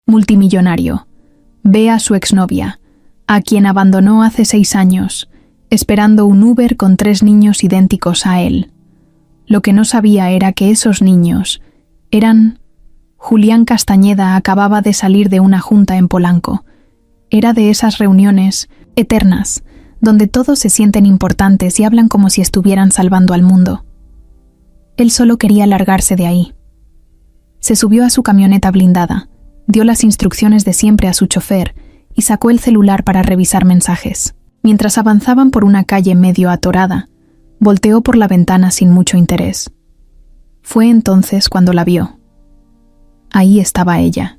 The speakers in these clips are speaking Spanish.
multimillonario, ve a su exnovia, a quien abandonó hace 6 años, esperando un Uber con 3 niños idénticos a él. Lo que no sabía era que esos niños eran... Julián Castañeda acababa de salir de una junta en Polanco. Era de esas reuniones eternas, donde todos se sienten importantes y hablan como si estuvieran salvando al mundo. Él solo quería largarse de ahí. Se subió a su camioneta blindada, dio las instrucciones de siempre a su chofer y sacó el celular para revisar mensajes. Mientras avanzaban por una calle medio atorada, volteó por la ventana sin mucho interés. Fue entonces cuando la vio. Ahí estaba ella,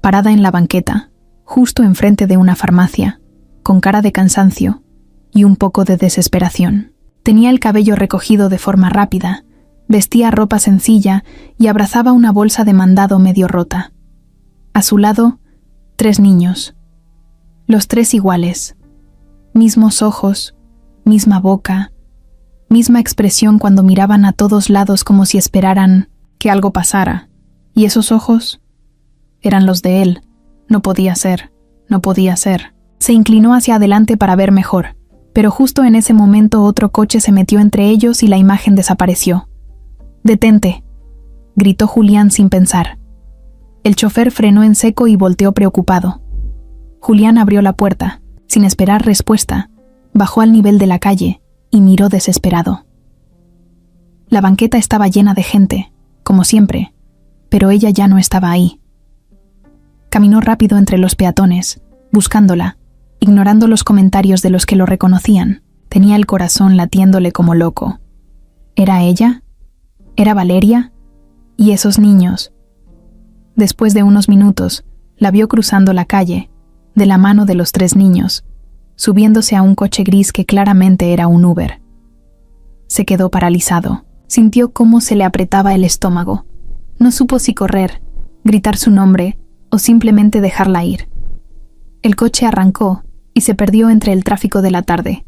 parada en la banqueta, justo enfrente de una farmacia, con cara de cansancio y un poco de desesperación. Tenía el cabello recogido de forma rápida, vestía ropa sencilla y abrazaba una bolsa de mandado medio rota. A su lado, 3 niños, los 3 iguales, mismos ojos, misma boca, misma expresión cuando miraban a todos lados como si esperaran que algo pasara. ¿Y esos ojos? Eran los de él. No podía ser, no podía ser. Se inclinó hacia adelante para ver mejor, pero justo en ese momento otro coche se metió entre ellos y la imagen desapareció. «¡Detente!», gritó Julián sin pensar. El chofer frenó en seco y volteó preocupado. Julián abrió la puerta. Sin esperar respuesta, bajó al nivel de la calle y miró desesperado. La banqueta estaba llena de gente, como siempre, pero ella ya no estaba ahí. Caminó rápido entre los peatones, buscándola, ignorando los comentarios de los que lo reconocían. Tenía el corazón latiéndole como loco. ¿Era ella? ¿Era Valeria? ¿Y esos niños? Después de unos minutos, la vio cruzando la calle, de la mano de los 3 niños, subiéndose a un coche gris que claramente era un Uber. Se quedó paralizado. Sintió cómo se le apretaba el estómago. No supo si correr, gritar su nombre o simplemente dejarla ir. El coche arrancó y se perdió entre el tráfico de la tarde.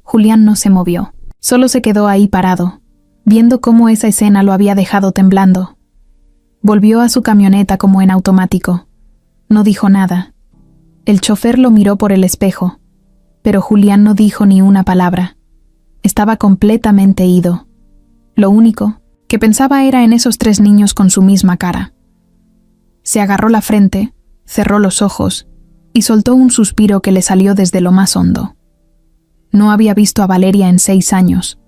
Julián no se movió, solo se quedó ahí parado, viendo cómo esa escena lo había dejado temblando. Volvió a su camioneta como en automático. No dijo nada. El chofer lo miró por el espejo, pero Julián no dijo ni una palabra. Estaba completamente ido. Lo único que pensaba era en esos 3 niños con su misma cara. Se agarró la frente, cerró los ojos y soltó un suspiro que le salió desde lo más hondo. No había visto a Valeria en 6 años.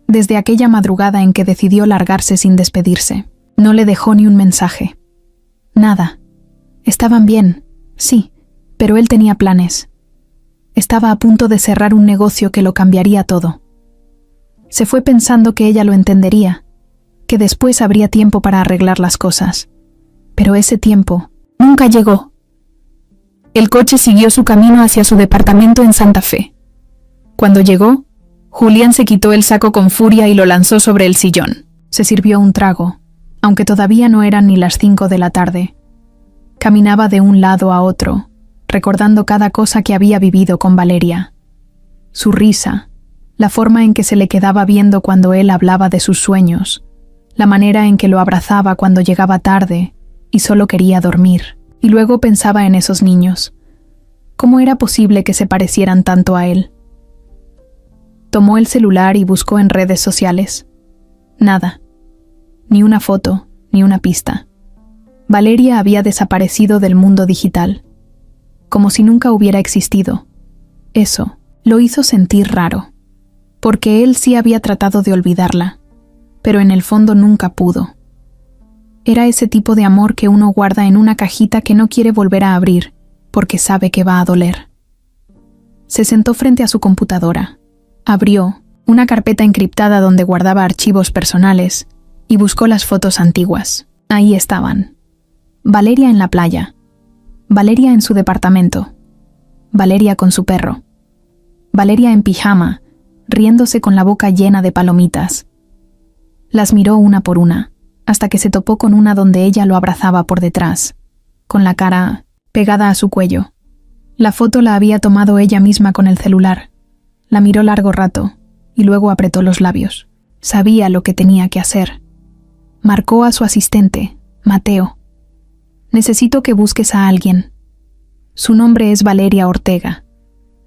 Desde aquella madrugada en que decidió largarse sin despedirse, no le dejó ni un mensaje. Nada. Estaban bien, sí, pero él tenía planes. Estaba a punto de cerrar un negocio que lo cambiaría todo. Se fue pensando que ella lo entendería, que después habría tiempo para arreglar las cosas. Pero ese tiempo nunca llegó. El coche siguió su camino hacia su departamento en Santa Fe. Cuando llegó, Julián se quitó el saco con furia y lo lanzó sobre el sillón. Se sirvió un trago, aunque todavía no eran ni las 5 de la tarde. Caminaba de un lado a otro, recordando cada cosa que había vivido con Valeria. Su risa, la forma en que se le quedaba viendo cuando él hablaba de sus sueños, la manera en que lo abrazaba cuando llegaba tarde y solo quería dormir. Y luego pensaba en esos niños. ¿Cómo era posible que se parecieran tanto a él? Tomó el celular y buscó en redes sociales. Nada. Ni una foto, ni una pista. Valeria había desaparecido del mundo digital, como si nunca hubiera existido. Eso lo hizo sentir raro, porque él sí había tratado de olvidarla, pero en el fondo nunca pudo. Era ese tipo de amor que uno guarda en una cajita que no quiere volver a abrir, porque sabe que va a doler. Se sentó frente a su computadora, abrió una carpeta encriptada donde guardaba archivos personales y buscó las fotos antiguas. Ahí estaban. Valeria en la playa, Valeria en su departamento, Valeria con su perro, Valeria en pijama, riéndose con la boca llena de palomitas. Las miró una por una, hasta que se topó con una donde ella lo abrazaba por detrás, con la cara pegada a su cuello. La foto la había tomado ella misma con el celular. La miró largo rato, y luego apretó los labios. Sabía lo que tenía que hacer. Marcó a su asistente, Mateo. Necesito que busques a alguien. Su nombre es Valeria Ortega.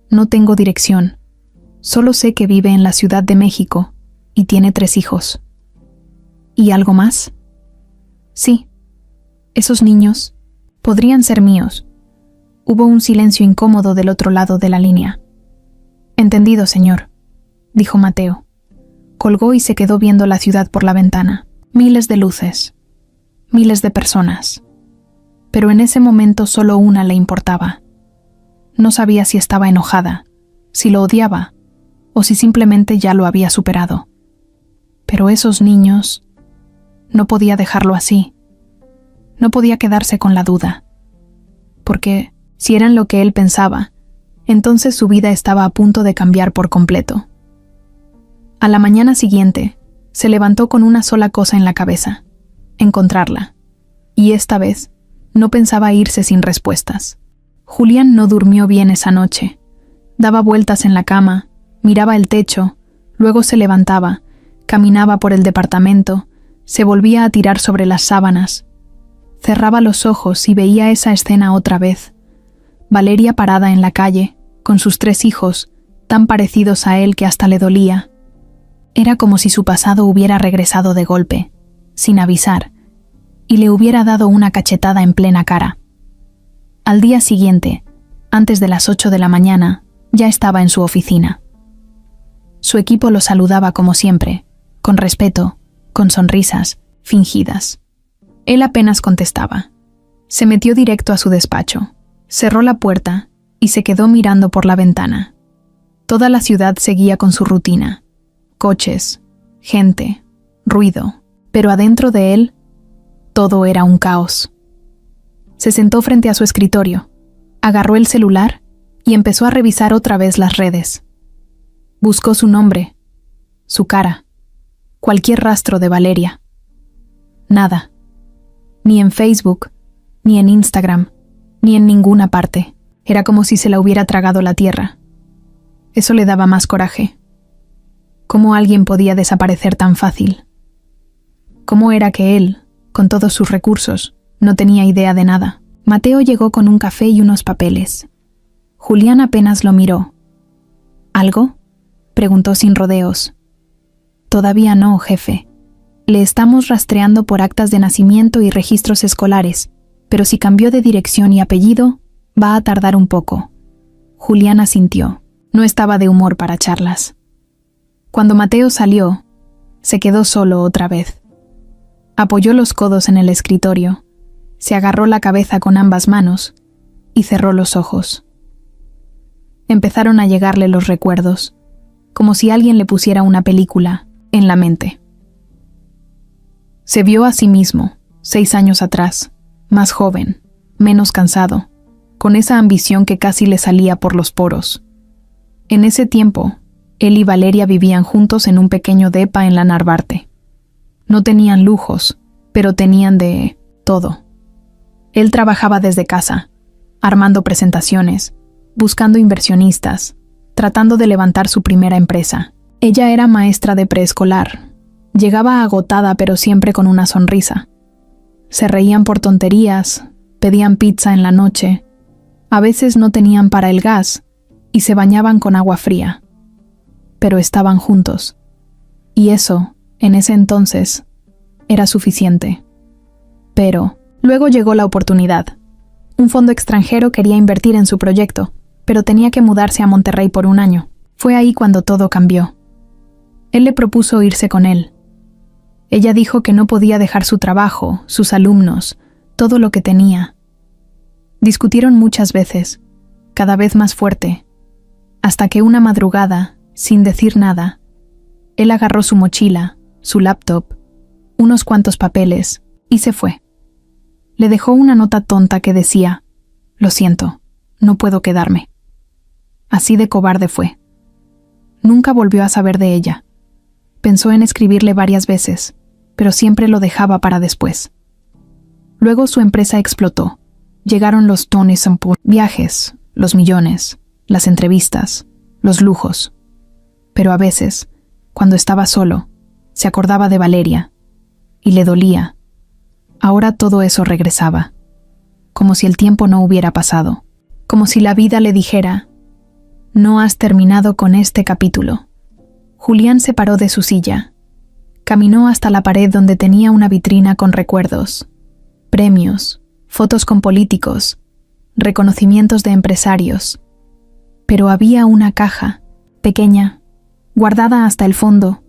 No tengo dirección. Solo sé que vive en la Ciudad de México y tiene 3 hijos. ¿Y algo más? Sí. Esos niños podrían ser míos. Hubo un silencio incómodo del otro lado de la línea. Entendido, señor, dijo Mateo. Colgó y se quedó viendo la ciudad por la ventana. Miles de luces. Miles de personas. Pero en ese momento solo una le importaba. No sabía si estaba enojada, si lo odiaba, o si simplemente ya lo había superado. Pero esos niños... No podía dejarlo así. No podía quedarse con la duda. Porque, si eran lo que él pensaba, entonces su vida estaba a punto de cambiar por completo. A la mañana siguiente, se levantó con una sola cosa en la cabeza: encontrarla. Y esta vez, no pensaba irse sin respuestas. Julián no durmió bien esa noche. Daba vueltas en la cama, miraba el techo, luego se levantaba, caminaba por el departamento, se volvía a tirar sobre las sábanas. Cerraba los ojos y veía esa escena otra vez. Valeria parada en la calle, con sus 3 hijos, tan parecidos a él que hasta le dolía. Era como si su pasado hubiera regresado de golpe, sin avisar, y le hubiera dado una cachetada en plena cara. Al día siguiente, antes de las 8 de la mañana, ya estaba en su oficina. Su equipo lo saludaba como siempre, con respeto, con sonrisas fingidas. Él apenas contestaba. Se metió directo a su despacho, cerró la puerta y se quedó mirando por la ventana. Toda la ciudad seguía con su rutina. Coches, gente, ruido, pero adentro de él, todo era un caos. Se sentó frente a su escritorio, agarró el celular y empezó a revisar otra vez las redes. Buscó su nombre, su cara, cualquier rastro de Valeria. Nada. Ni en Facebook, ni en Instagram, ni en ninguna parte. Era como si se la hubiera tragado la tierra. Eso le daba más coraje. ¿Cómo alguien podía desaparecer tan fácil? ¿Cómo era que él, con todos sus recursos, no tenía idea de nada? Mateo llegó con un café y unos papeles. Julián apenas lo miró. ¿Algo?, preguntó sin rodeos. Todavía no, jefe. Le estamos rastreando por actas de nacimiento y registros escolares, pero si cambió de dirección y apellido, va a tardar un poco. Julián asintió. No estaba de humor para charlas. Cuando Mateo salió, se quedó solo otra vez. Apoyó los codos en el escritorio, se agarró la cabeza con ambas manos y cerró los ojos. Empezaron a llegarle los recuerdos, como si alguien le pusiera una película en la mente. Se vio a sí mismo, 6 años atrás, más joven, menos cansado, con esa ambición que casi le salía por los poros. En ese tiempo, él y Valeria vivían juntos en un pequeño depa en la Narvarte. No tenían lujos, pero tenían de todo. Él trabajaba desde casa, armando presentaciones, buscando inversionistas, tratando de levantar su primera empresa. Ella era maestra de preescolar. Llegaba agotada pero siempre con una sonrisa. Se reían por tonterías, pedían pizza en la noche, a veces no tenían para el gas y se bañaban con agua fría. Pero estaban juntos. Y eso, en ese entonces, era suficiente. Pero luego llegó la oportunidad. Un fondo extranjero quería invertir en su proyecto, pero tenía que mudarse a Monterrey por un año. Fue ahí cuando todo cambió. Él le propuso irse con él. Ella dijo que no podía dejar su trabajo, sus alumnos, todo lo que tenía. Discutieron muchas veces, cada vez más fuerte, hasta que una madrugada, sin decir nada, él agarró su mochila, su laptop, unos cuantos papeles y se fue. Le dejó una nota tonta que decía: «Lo siento, no puedo quedarme». Así de cobarde fue. Nunca volvió a saber de ella. Pensó en escribirle varias veces, pero siempre lo dejaba para después. Luego su empresa explotó. Llegaron los Tony Sampo, viajes, los millones, las entrevistas, los lujos. Pero a veces, cuando estaba solo, se acordaba de Valeria y le dolía. Ahora todo eso regresaba. como si el tiempo no hubiera pasado, como si la vida le dijera: no has terminado con este capítulo. Julián se paró de su silla. Caminó hasta la pared donde tenía una vitrina con recuerdos, premios, fotos con políticos, reconocimientos de empresarios. Pero había una caja, pequeña, guardada hasta el fondo,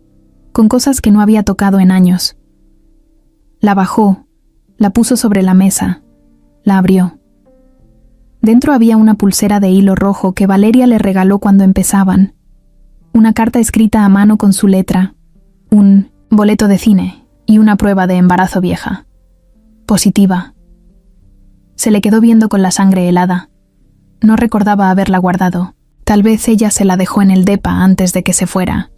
con cosas que no había tocado en años. La bajó, la puso sobre la mesa, la abrió. Dentro había una pulsera de hilo rojo que Valeria le regaló cuando empezaban, una carta escrita a mano con su letra, un boleto de cine y una prueba de embarazo vieja. Positiva. Se le quedó viendo con la sangre helada. No recordaba haberla guardado. Tal vez ella se la dejó en el depa antes de que se fuera.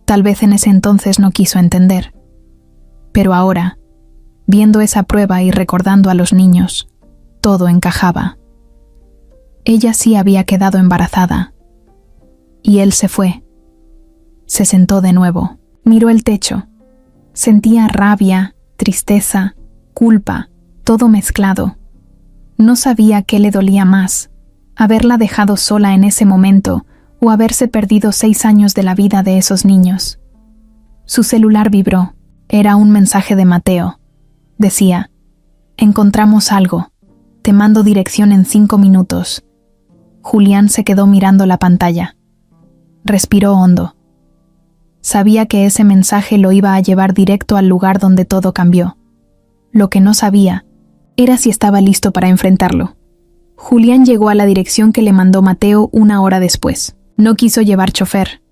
Tal vez en ese entonces no quiso entender. Pero ahora, viendo esa prueba y recordando a los niños, todo encajaba. Ella sí había quedado embarazada. Y él se fue. Se sentó de nuevo. Miró el techo. Sentía rabia, tristeza, culpa, todo mezclado. No sabía qué le dolía más, haberla dejado sola en ese momento o haberse perdido 6 años de la vida de esos niños. Su celular vibró. Era un mensaje de Mateo. Decía: encontramos algo. Te mando dirección en 5 minutos. Julián se quedó mirando la pantalla. Respiró hondo. Sabía que ese mensaje lo iba a llevar directo al lugar donde todo cambió. Lo que no sabía era si estaba listo para enfrentarlo. Julián llegó a la dirección que le mandó Mateo 1 hora después. No quiso llevar chofer.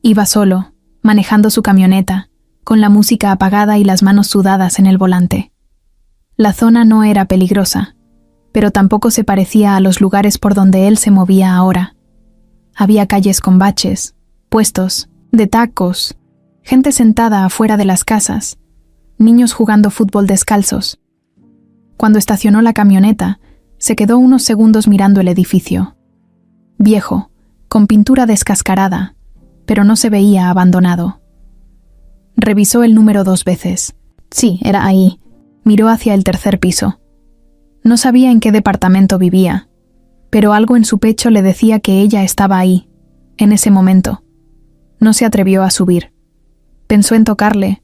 Iba solo, manejando su camioneta, con la música apagada y las manos sudadas en el volante. La zona no era peligrosa, pero tampoco se parecía a los lugares por donde él se movía ahora. Había calles con baches, puestos, de tacos, gente sentada afuera de las casas, niños jugando fútbol descalzos. Cuando estacionó la camioneta, se quedó unos segundos mirando el edificio. Viejo, con pintura descascarada, pero no se veía abandonado. Revisó el número 2 veces. Sí, era ahí. Miró hacia el 3er piso. No sabía en qué departamento vivía, pero algo en su pecho le decía que ella estaba ahí, en ese momento. No se atrevió a subir. Pensó en tocarle,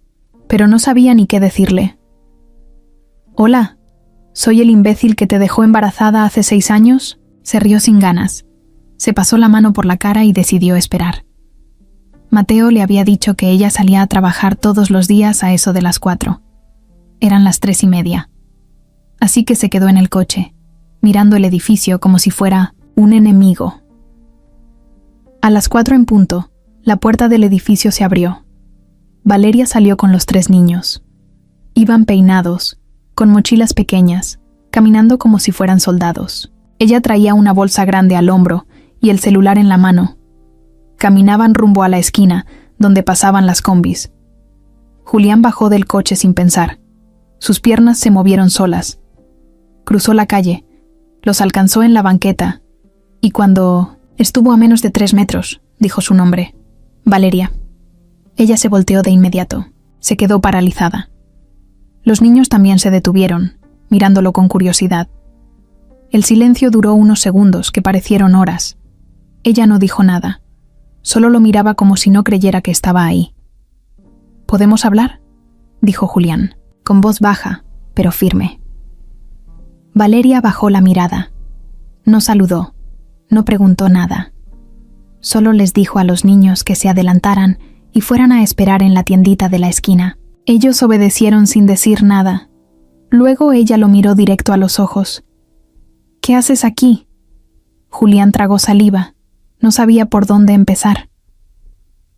pero no sabía ni qué decirle. «Hola, ¿soy el imbécil que te dejó embarazada hace 6 años?» Se rió sin ganas. Se pasó la mano por la cara y decidió esperar. Mateo le había dicho que ella salía a trabajar todos los días a eso de las 4. Eran las 3:30. Así que se quedó en el coche, mirando el edificio como si fuera un enemigo. A las 4 en punto, la puerta del edificio se abrió. Valeria salió con los 3 niños. Iban peinados, con mochilas pequeñas, caminando como si fueran soldados. Ella traía una bolsa grande al hombro y el celular en la mano. Caminaban rumbo a la esquina, donde pasaban las combis. Julián bajó del coche sin pensar. Sus piernas se movieron solas. Cruzó la calle, los alcanzó en la banqueta, y cuando estuvo a menos de 3 metros, dijo su nombre: Valeria. Ella se volteó de inmediato. Se quedó paralizada. Los niños también se detuvieron, mirándolo con curiosidad. El silencio duró unos segundos que parecieron horas. Ella no dijo nada. Solo lo miraba como si no creyera que estaba ahí. «¿Podemos hablar?», dijo Julián, con voz baja, pero firme. Valeria bajó la mirada. No saludó, no preguntó nada. Solo les dijo a los niños que se adelantaran y fueran a esperar en la tiendita de la esquina. Ellos obedecieron sin decir nada. Luego ella lo miró directo a los ojos. «¿Qué haces aquí?». Julián tragó saliva. No sabía por dónde empezar.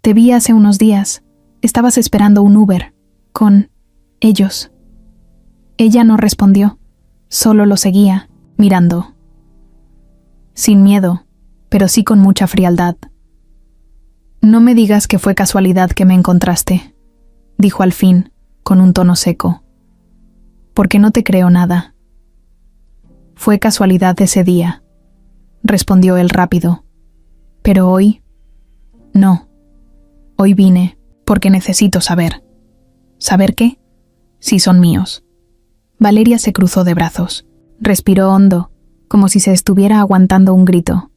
«Te vi hace unos días. Estabas esperando un Uber. Con ellos». Ella no respondió. Solo lo seguía, mirando. Sin miedo, pero sí con mucha frialdad. «No me digas que fue casualidad que me encontraste», dijo al fin, con un tono seco. «Porque no te creo nada». «Fue casualidad ese día», respondió él rápido. «Pero hoy, no. Hoy vine porque necesito saber». «¿Saber qué?». «Si son míos». Valeria se cruzó de brazos. Respiró hondo, como si se estuviera aguantando un grito.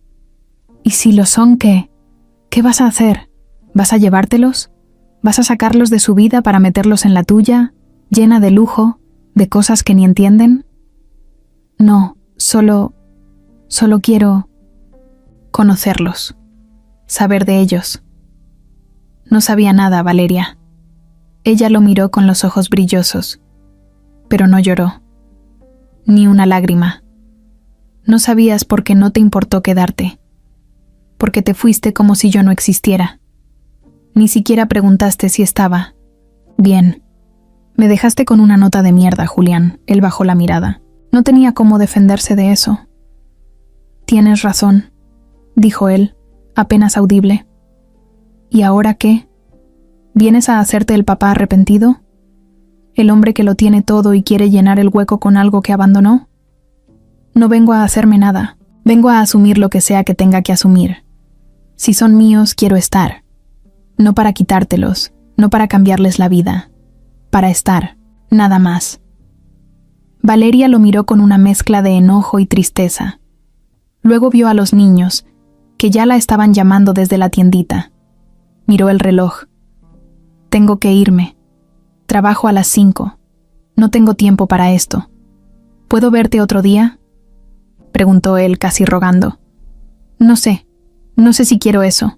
¿Y si lo son, qué? ¿Qué vas a hacer? ¿Vas a llevártelos? ¿Vas a sacarlos de su vida para meterlos en la tuya, llena de lujo, de cosas que ni entienden? No, solo quiero conocerlos, saber de ellos. No sabía nada, Valeria. Ella lo miró con los ojos brillosos, pero no lloró. Ni una lágrima. No sabías por qué no te importó quedarte, porque te fuiste como si yo no existiera. Ni siquiera preguntaste si estaba bien. Me dejaste con una nota de mierda, Julián. Él bajó la mirada. No tenía cómo defenderse de eso. Tienes razón, dijo él, apenas audible. ¿Y ahora qué? ¿Vienes a hacerte el papá arrepentido? ¿El hombre que lo tiene todo y quiere llenar el hueco con algo que abandonó? No vengo a hacerme nada. Vengo a asumir lo que sea que tenga que asumir. Si son míos, quiero estar. No para quitártelos, no para cambiarles la vida. Para estar, nada más. Valeria lo miró con una mezcla de enojo y tristeza. Luego vio a los niños, que ya la estaban llamando desde la tiendita. Miró el reloj. Tengo que irme. Trabajo a las 5. No tengo tiempo para esto. ¿Puedo verte otro día?, preguntó él casi rogando. No sé si quiero eso.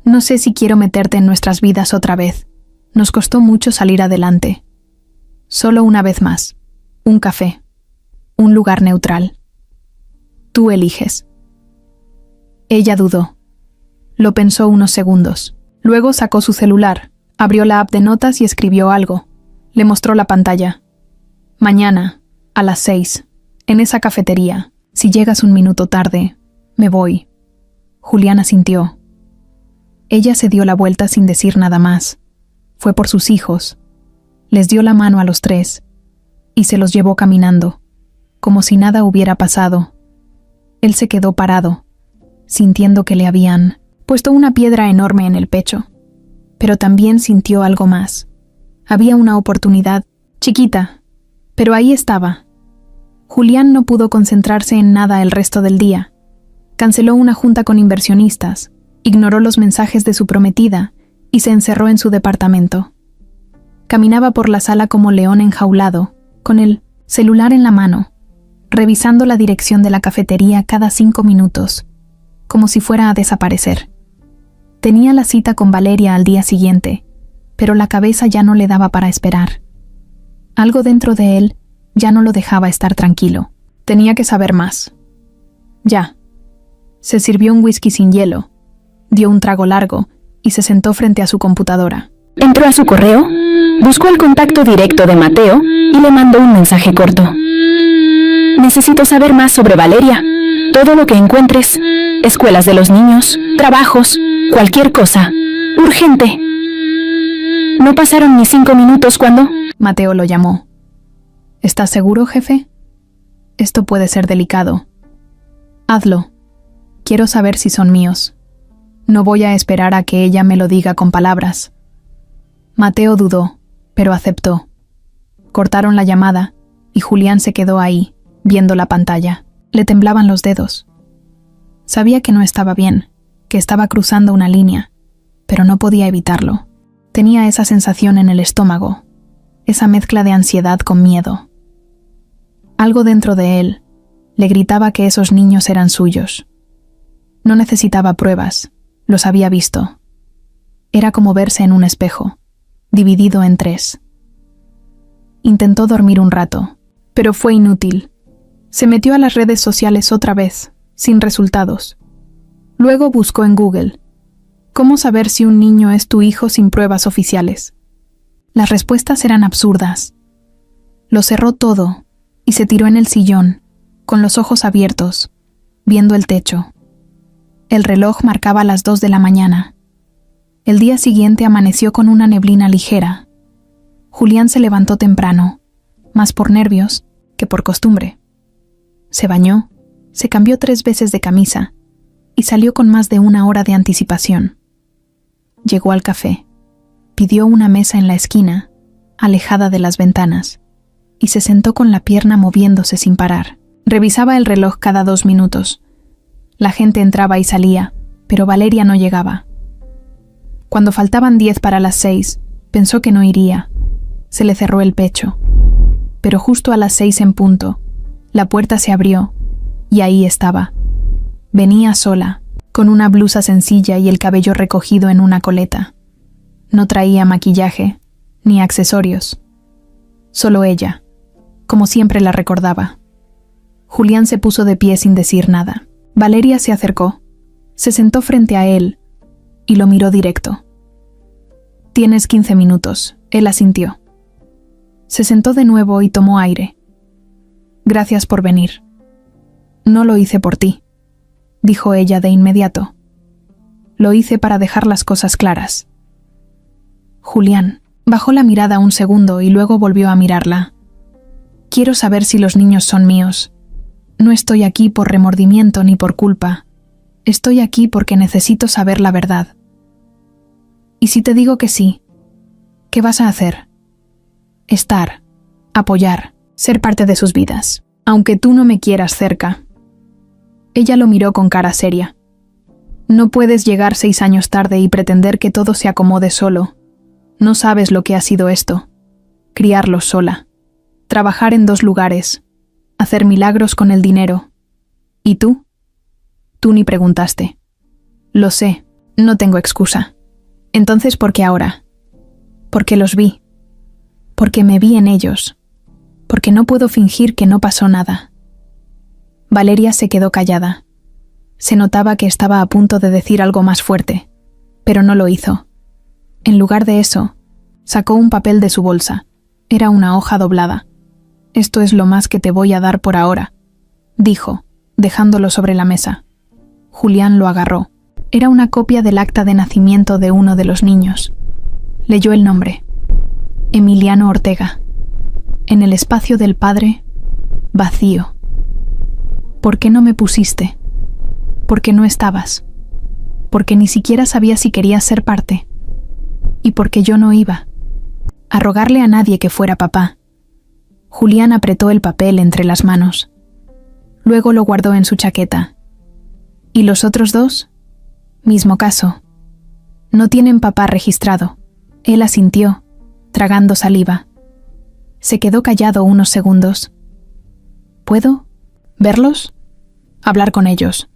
No sé si quiero meterte en nuestras vidas otra vez. Nos costó mucho salir adelante. Solo una vez más. Un café. Un lugar neutral. Tú eliges. Ella dudó. Lo pensó unos segundos. Luego sacó su celular, abrió la app de notas y escribió algo. Le mostró la pantalla. Mañana, a las 6, en esa cafetería. Si llegas un minuto tarde, me voy. Julián asintió. Ella se dio la vuelta sin decir nada más. Fue por sus hijos. Les dio la mano a los 3 y se los llevó caminando, como si nada hubiera pasado. Él se quedó parado, sintiendo que le habían puesto una piedra enorme en el pecho, pero también sintió algo más. Había una oportunidad, chiquita, pero ahí estaba. Julián no pudo concentrarse en nada el resto del día. Canceló una junta con inversionistas, ignoró los mensajes de su prometida y se encerró en su departamento. Caminaba por la sala como león enjaulado, con el celular en la mano, revisando la dirección de la cafetería cada 5 minutos, como si fuera a desaparecer. Tenía la cita con Valeria al día siguiente, pero la cabeza ya no le daba para esperar. Algo dentro de él ya no lo dejaba estar tranquilo. Tenía que saber más. Ya. Se sirvió un whisky sin hielo, dio un trago largo y se sentó frente a su computadora. Entró a su correo, buscó el contacto directo de Mateo y le mandó un mensaje corto. Necesito saber más sobre Valeria. Todo lo que encuentres. Escuelas de los niños, trabajos, cualquier cosa. Urgente. No pasaron ni 5 minutos cuando... Mateo lo llamó. ¿Estás seguro, jefe? Esto puede ser delicado. Hazlo. Quiero saber si son míos. No voy a esperar a que ella me lo diga con palabras. Mateo dudó, pero aceptó. Cortaron la llamada y Julián se quedó ahí, viendo la pantalla. Le temblaban los dedos. Sabía que no estaba bien, que estaba cruzando una línea, pero no podía evitarlo. Tenía esa sensación en el estómago, esa mezcla de ansiedad con miedo. Algo dentro de él le gritaba que esos niños eran suyos. No necesitaba pruebas, los había visto. Era como verse en un espejo, dividido en 3. Intentó dormir un rato, pero fue inútil. Se metió a las redes sociales otra vez, sin resultados. Luego buscó en Google, ¿cómo saber si un niño es tu hijo sin pruebas oficiales? Las respuestas eran absurdas. Lo cerró todo y se tiró en el sillón, con los ojos abiertos, viendo el techo. El reloj marcaba las 2 de la mañana. El día siguiente amaneció con una neblina ligera. Julián se levantó temprano, más por nervios que por costumbre. Se bañó, se cambió 3 veces de camisa y salió con más de 1 hora de anticipación. Llegó al café, pidió una mesa en la esquina, alejada de las ventanas, y se sentó con la pierna moviéndose sin parar. Revisaba el reloj cada 2 minutos. La gente entraba y salía, pero Valeria no llegaba. Cuando faltaban 10 para las 6, pensó que no iría. Se le cerró el pecho. Pero justo a las 6 en punto, la puerta se abrió y ahí estaba. Venía sola, con una blusa sencilla y el cabello recogido en una coleta. No traía maquillaje ni accesorios. Solo ella, como siempre la recordaba. Julián se puso de pie sin decir nada. Valeria se acercó, se sentó frente a él y lo miró directo. «Tienes 15 minutos», él asintió. Se sentó de nuevo y tomó aire. «Gracias por venir». «No lo hice por ti», dijo ella de inmediato. «Lo hice para dejar las cosas claras». Julián bajó la mirada un segundo y luego volvió a mirarla. «Quiero saber si los niños son míos. No estoy aquí por remordimiento ni por culpa. Estoy aquí porque necesito saber la verdad». «¿Y si te digo que sí? ¿Qué vas a hacer?» «Estar, apoyar, ser parte de sus vidas, aunque tú no me quieras cerca». Ella lo miró con cara seria. «No puedes llegar 6 años tarde y pretender que todo se acomode solo. No sabes lo que ha sido esto. Criarlos sola. Trabajar en 2 lugares. Hacer milagros con el dinero. ¿Y tú? Tú ni preguntaste. Lo sé, no tengo excusa. Entonces, ¿por qué ahora? Porque los vi. Porque me vi en ellos. Porque no puedo fingir que no pasó nada». Valeria se quedó callada. Se notaba que estaba a punto de decir algo más fuerte, pero no lo hizo. En lugar de eso, sacó un papel de su bolsa. Era una hoja doblada. «Esto es lo más que te voy a dar por ahora», dijo, dejándolo sobre la mesa. Julián lo agarró. Era una copia del acta de nacimiento de uno de los niños. Leyó el nombre. Emiliano Ortega. En el espacio del padre, vacío. «¿Por qué no me pusiste? Porque no estabas. Porque ni siquiera sabía si querías ser parte. Y porque yo no iba a rogarle a nadie que fuera papá». Julián apretó el papel entre las manos. Luego lo guardó en su chaqueta. «¿Y los otros 2? Mismo caso. No tienen papá registrado». Él asintió, tragando saliva. Se quedó callado unos segundos. «¿Puedo verlos? Hablar con ellos».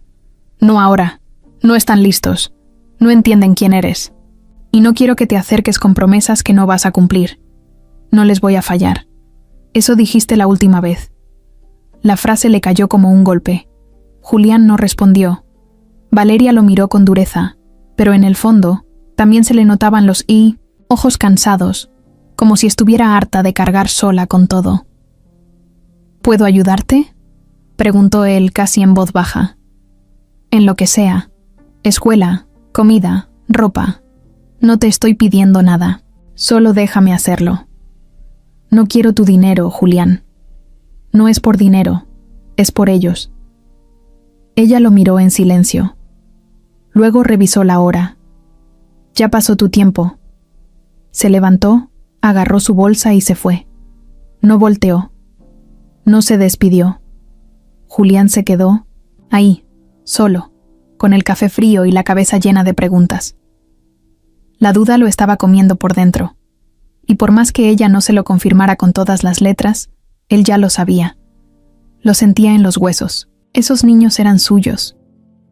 «No ahora. No están listos. No entienden quién eres. Y no quiero que te acerques con promesas que no vas a cumplir. No les voy a fallar. Eso dijiste la última vez». La frase le cayó como un golpe. Julián no respondió. Valeria lo miró con dureza, pero en el fondo también se le notaban los ojos cansados, como si estuviera harta de cargar sola con todo. «¿Puedo ayudarte?», preguntó él casi en voz baja. «En lo que sea. Escuela, comida, ropa. No te estoy pidiendo nada. Solo déjame hacerlo. No quiero tu dinero, Julián. No es por dinero, es por ellos». Ella lo miró en silencio. Luego revisó la hora. «Ya pasó tu tiempo». Se levantó, agarró su bolsa y se fue. No volteó. No se despidió. Julián se quedó ahí, solo, con el café frío y la cabeza llena de preguntas. La duda lo estaba comiendo por dentro, y por más que ella no se lo confirmara con todas las letras, él ya lo sabía. Lo sentía en los huesos. Esos niños eran suyos,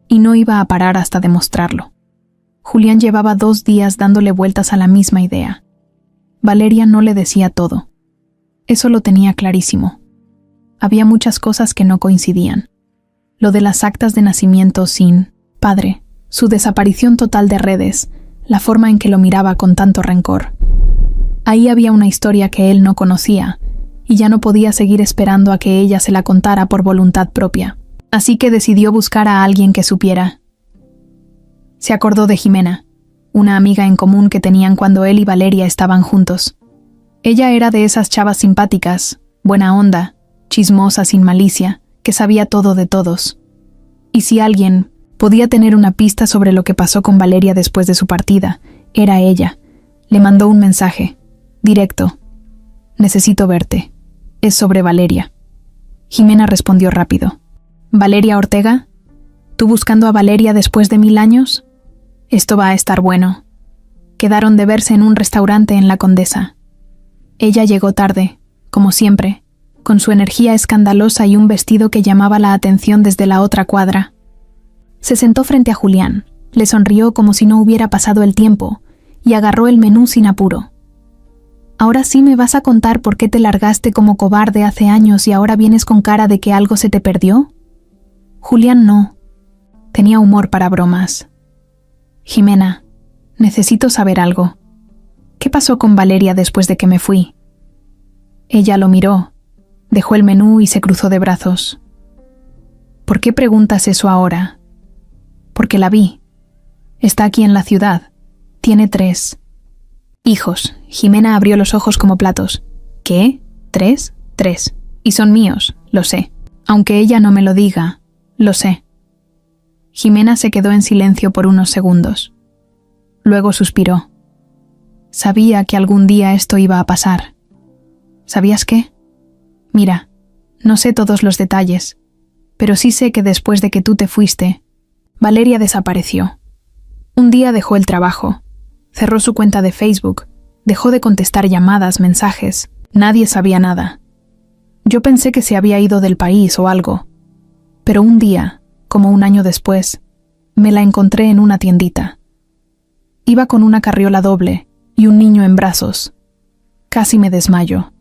y no iba a parar hasta demostrarlo. Julián llevaba 2 días dándole vueltas a la misma idea. Valeria no le decía todo. Eso lo tenía clarísimo. Había muchas cosas que no coincidían. Lo de las actas de nacimiento sin padre, su desaparición total de redes, la forma en que lo miraba con tanto rencor. Ahí había una historia que él no conocía, y ya no podía seguir esperando a que ella se la contara por voluntad propia. Así que decidió buscar a alguien que supiera. Se acordó de Jimena, una amiga en común que tenían cuando él y Valeria estaban juntos. Ella era de esas chavas simpáticas, buena onda, chismosa sin malicia, que sabía todo de todos. Y si alguien podía tener una pista sobre lo que pasó con Valeria después de su partida, era ella. Le mandó un mensaje, directo. «Necesito verte. Es sobre Valeria». Jimena respondió rápido. ¿Valeria Ortega? ¿Tú buscando a Valeria después de 1000 años? Esto va a estar bueno. Quedaron de verse en un restaurante en La Condesa. Ella llegó tarde, como siempre, con su energía escandalosa y un vestido que llamaba la atención desde la otra cuadra. Se sentó frente a Julián, le sonrió como si no hubiera pasado el tiempo y agarró el menú sin apuro. ¿Ahora sí me vas a contar por qué te largaste como cobarde hace años y ahora vienes con cara de que algo se te perdió? Julián no. Tenía humor para bromas. Jimena, necesito saber algo. ¿Qué pasó con Valeria después de que me fui? Ella lo miró, dejó el menú y se cruzó de brazos. ¿Por qué preguntas eso ahora? Porque la vi. Está aquí en la ciudad. Tiene 3 hijos. Jimena abrió los ojos como platos. ¿Qué? ¿3? 3. Y son míos, lo sé. Aunque ella no me lo diga, lo sé. Jimena se quedó en silencio por unos segundos. Luego suspiró. Sabía que algún día esto iba a pasar. ¿Sabías qué? Mira, no sé todos los detalles, pero sí sé que después de que tú te fuiste, Valeria desapareció. Un día dejó el trabajo, cerró su cuenta de Facebook, dejó de contestar llamadas, mensajes. Nadie sabía nada. Yo pensé que se había ido del país o algo, pero un día, como un año después, me la encontré en una tiendita. Iba con una carriola doble y un niño en brazos. Casi me desmayo.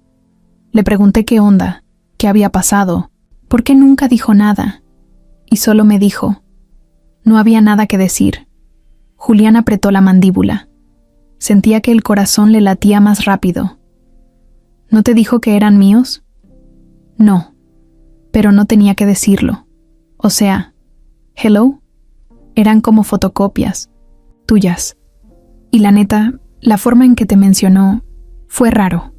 Le pregunté qué onda, qué había pasado, por qué nunca dijo nada, y solo me dijo. No había nada que decir. Julián apretó la mandíbula. Sentía que el corazón le latía más rápido. ¿No te dijo que eran míos? No, pero no tenía que decirlo. O sea, hello, eran como fotocopias, tuyas. Y la neta, la forma en que te mencionó fue raro,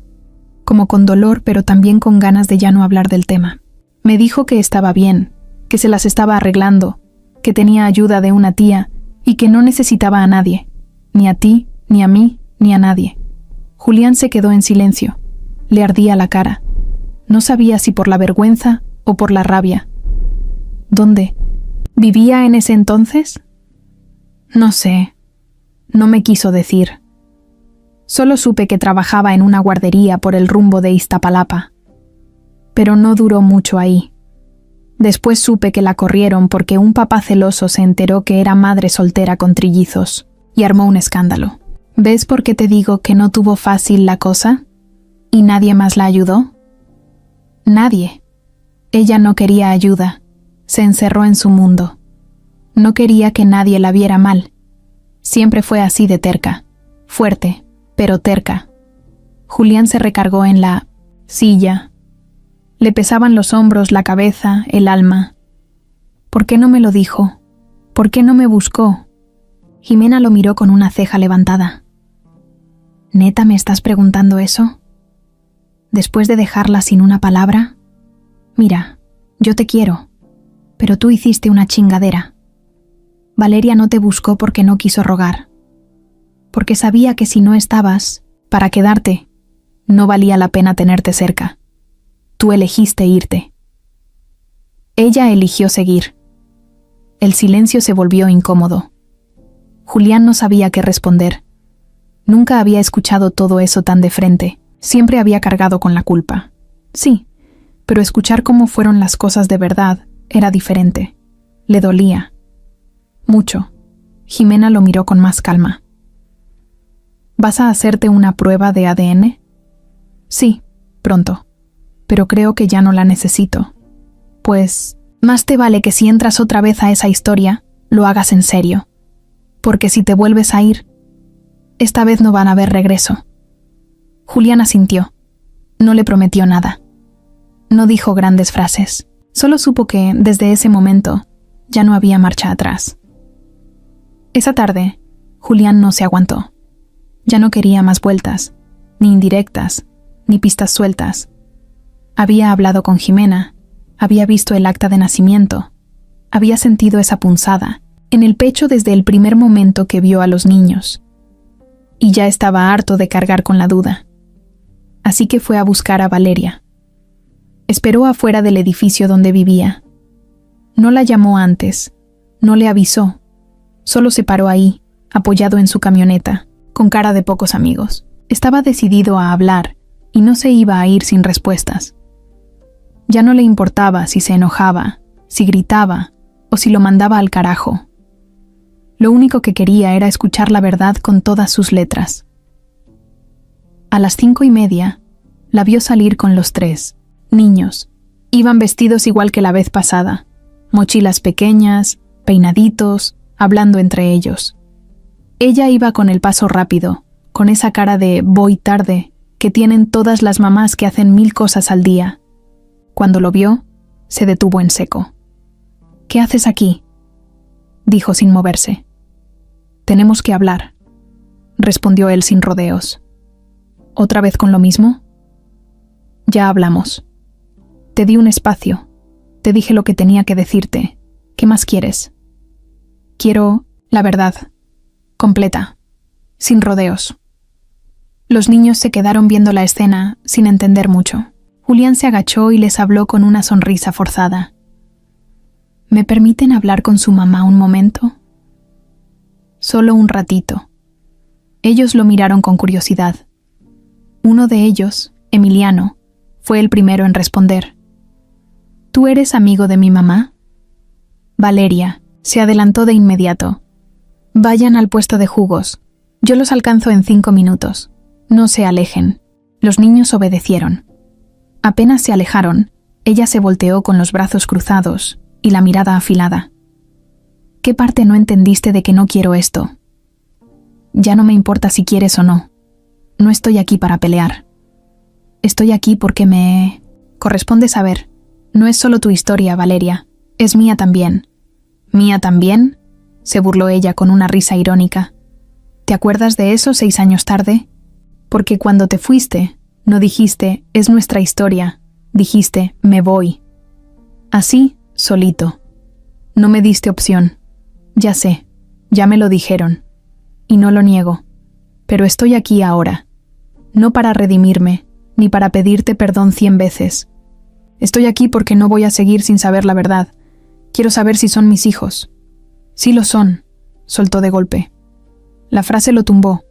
como con dolor pero también con ganas de ya no hablar del tema. Me dijo que estaba bien, que se las estaba arreglando, que tenía ayuda de una tía y que no necesitaba a nadie, ni a ti, ni a mí, ni a nadie. Julián se quedó en silencio. Le ardía la cara. No sabía si por la vergüenza o por la rabia. ¿Dónde? ¿Vivía en ese entonces? No sé. No me quiso decir. Solo supe que trabajaba en una guardería por el rumbo de Iztapalapa. Pero no duró mucho ahí. Después supe que la corrieron porque un papá celoso se enteró que era madre soltera con trillizos y armó un escándalo. ¿Ves por qué te digo que no tuvo fácil la cosa? ¿Y nadie más la ayudó? Nadie. Ella no quería ayuda. Se encerró en su mundo. No quería que nadie la viera mal. Siempre fue así de terca. Fuerte, pero terca. Julián se recargó en la silla. Le pesaban los hombros, la cabeza, el alma. ¿Por qué no me lo dijo? ¿Por qué no me buscó? Jimena lo miró con una ceja levantada. ¿Neta me estás preguntando eso? Después de dejarla sin una palabra. Mira, yo te quiero, pero tú hiciste una chingadera. Valeria no te buscó porque no quiso rogar, porque sabía que si no estabas, para quedarte, no valía la pena tenerte cerca. Tú elegiste irte. Ella eligió seguir. El silencio se volvió incómodo. Julián no sabía qué responder. Nunca había escuchado todo eso tan de frente. Siempre había cargado con la culpa. Sí, pero escuchar cómo fueron las cosas de verdad era diferente. Le dolía. Mucho. Jimena lo miró con más calma. ¿Vas a hacerte una prueba de ADN? Sí, pronto. Pero creo que ya no la necesito. Pues, más te vale que si entras otra vez a esa historia, lo hagas en serio. Porque si te vuelves a ir, esta vez no van a haber regreso. Julián asintió. No le prometió nada. No dijo grandes frases. Solo supo que, desde ese momento, ya no había marcha atrás. Esa tarde, Julián no se aguantó. Ya no quería más vueltas, ni indirectas, ni pistas sueltas. Había hablado con Jimena, había visto el acta de nacimiento, había sentido esa punzada en el pecho desde el primer momento que vio a los niños. Y ya estaba harto de cargar con la duda. Así que fue a buscar a Valeria. Esperó afuera del edificio donde vivía. No la llamó antes, no le avisó. Solo se paró ahí, apoyado en su camioneta, con cara de pocos amigos. Estaba decidido a hablar y no se iba a ir sin respuestas. Ya no le importaba si se enojaba, si gritaba o si lo mandaba al carajo. Lo único que quería era escuchar la verdad con todas sus letras. A las 5:30, la vio salir con los 3 niños. Iban vestidos igual que la vez pasada, mochilas pequeñas, peinaditos, hablando entre ellos. Ella iba con el paso rápido, con esa cara de voy tarde que tienen todas las mamás que hacen 1000 cosas al día. Cuando lo vio, se detuvo en seco. «¿Qué haces aquí?», dijo sin moverse. «Tenemos que hablar», respondió él sin rodeos. «¿Otra vez con lo mismo?». «Ya hablamos. Te di un espacio. Te dije lo que tenía que decirte. ¿Qué más quieres?». «Quiero la verdad. Completa. Sin rodeos». Los niños se quedaron viendo la escena sin entender mucho. Julián se agachó y les habló con una sonrisa forzada. «¿Me permiten hablar con su mamá un momento?». «Solo un ratito». Ellos lo miraron con curiosidad. Uno de ellos, Emiliano, fue el primero en responder. «¿Tú eres amigo de mi mamá?». Valeria se adelantó de inmediato. «Vayan al puesto de jugos. Yo los alcanzo en 5 minutos. No se alejen». Los niños obedecieron. Apenas se alejaron, ella se volteó con los brazos cruzados y la mirada afilada. «¿Qué parte no entendiste de que no quiero esto?». «Ya no me importa si quieres o no. No estoy aquí para pelear. Estoy aquí porque me corresponde saber. No es solo tu historia, Valeria. Es mía también». «¿Mía también?», se burló ella con una risa irónica. «¿Te acuerdas de eso 6 años tarde? Porque cuando te fuiste, no dijiste, es nuestra historia. Dijiste, me voy. Así, solito. No me diste opción. Ya sé, ya me lo dijeron. Y no lo niego. Pero estoy aquí ahora. No para redimirme, ni para pedirte perdón 100 veces. Estoy aquí porque no voy a seguir sin saber la verdad. Quiero saber si son mis hijos». «Sí lo son», soltó de golpe. La frase lo tumbó.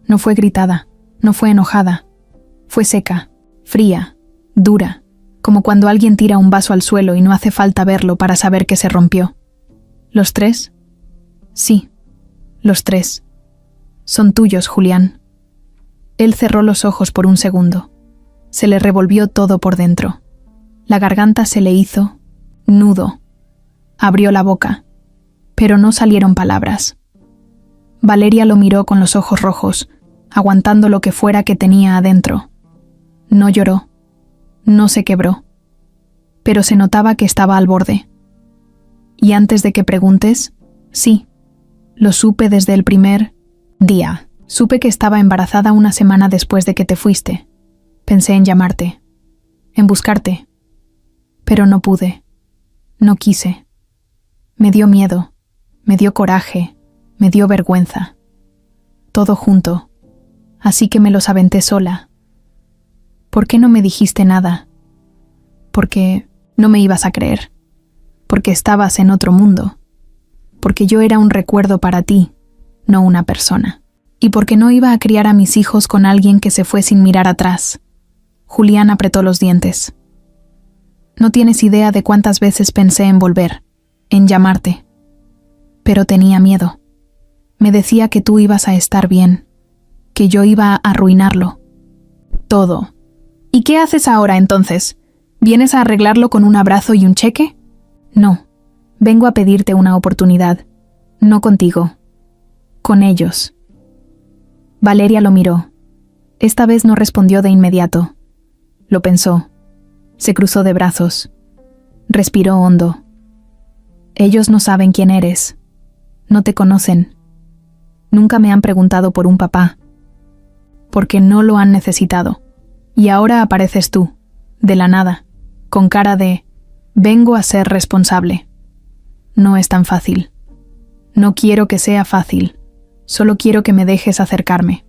No fue gritada, no fue enojada. Fue seca, fría, dura, como cuando alguien tira un vaso al suelo y no hace falta verlo para saber que se rompió. «¿Los 3? «Sí, los 3. Son tuyos, Julián». Él cerró los ojos por un segundo. Se le revolvió todo por dentro. La garganta se le hizo nudo. Abrió la boca, pero no salieron palabras. Valeria lo miró con los ojos rojos, aguantando lo que fuera que tenía adentro. No lloró, no se quebró, pero se notaba que estaba al borde. «Y antes de que preguntes, sí, lo supe desde el primer día. Supe que estaba embarazada una semana después de que te fuiste. Pensé en llamarte, en buscarte, pero no pude, no quise. Me dio miedo, me dio coraje, me dio vergüenza. Todo junto, así que me los aventé sola. ¿Por qué no me dijiste nada? Porque no me ibas a creer. Porque estabas en otro mundo. Porque yo era un recuerdo para ti, no una persona. Y porque no iba a criar a mis hijos con alguien que se fue sin mirar atrás». Julián apretó los dientes. «No tienes idea de cuántas veces pensé en volver, en llamarte. Pero tenía miedo. Me decía que tú ibas a estar bien, que yo iba a arruinarlo. Todo. ¿Y qué haces ahora entonces? ¿Vienes a arreglarlo con un abrazo y un cheque? No, vengo a pedirte una oportunidad. No contigo. Con ellos». Valeria lo miró. Esta vez no respondió de inmediato. Lo pensó. Se cruzó de brazos. Respiró hondo. «Ellos no saben quién eres. No te conocen. Nunca me han preguntado por un papá. Porque no lo han necesitado. Y ahora apareces tú, de la nada, con cara de vengo a ser responsable. No es tan fácil. No quiero que sea fácil. Solo quiero que me dejes acercarme.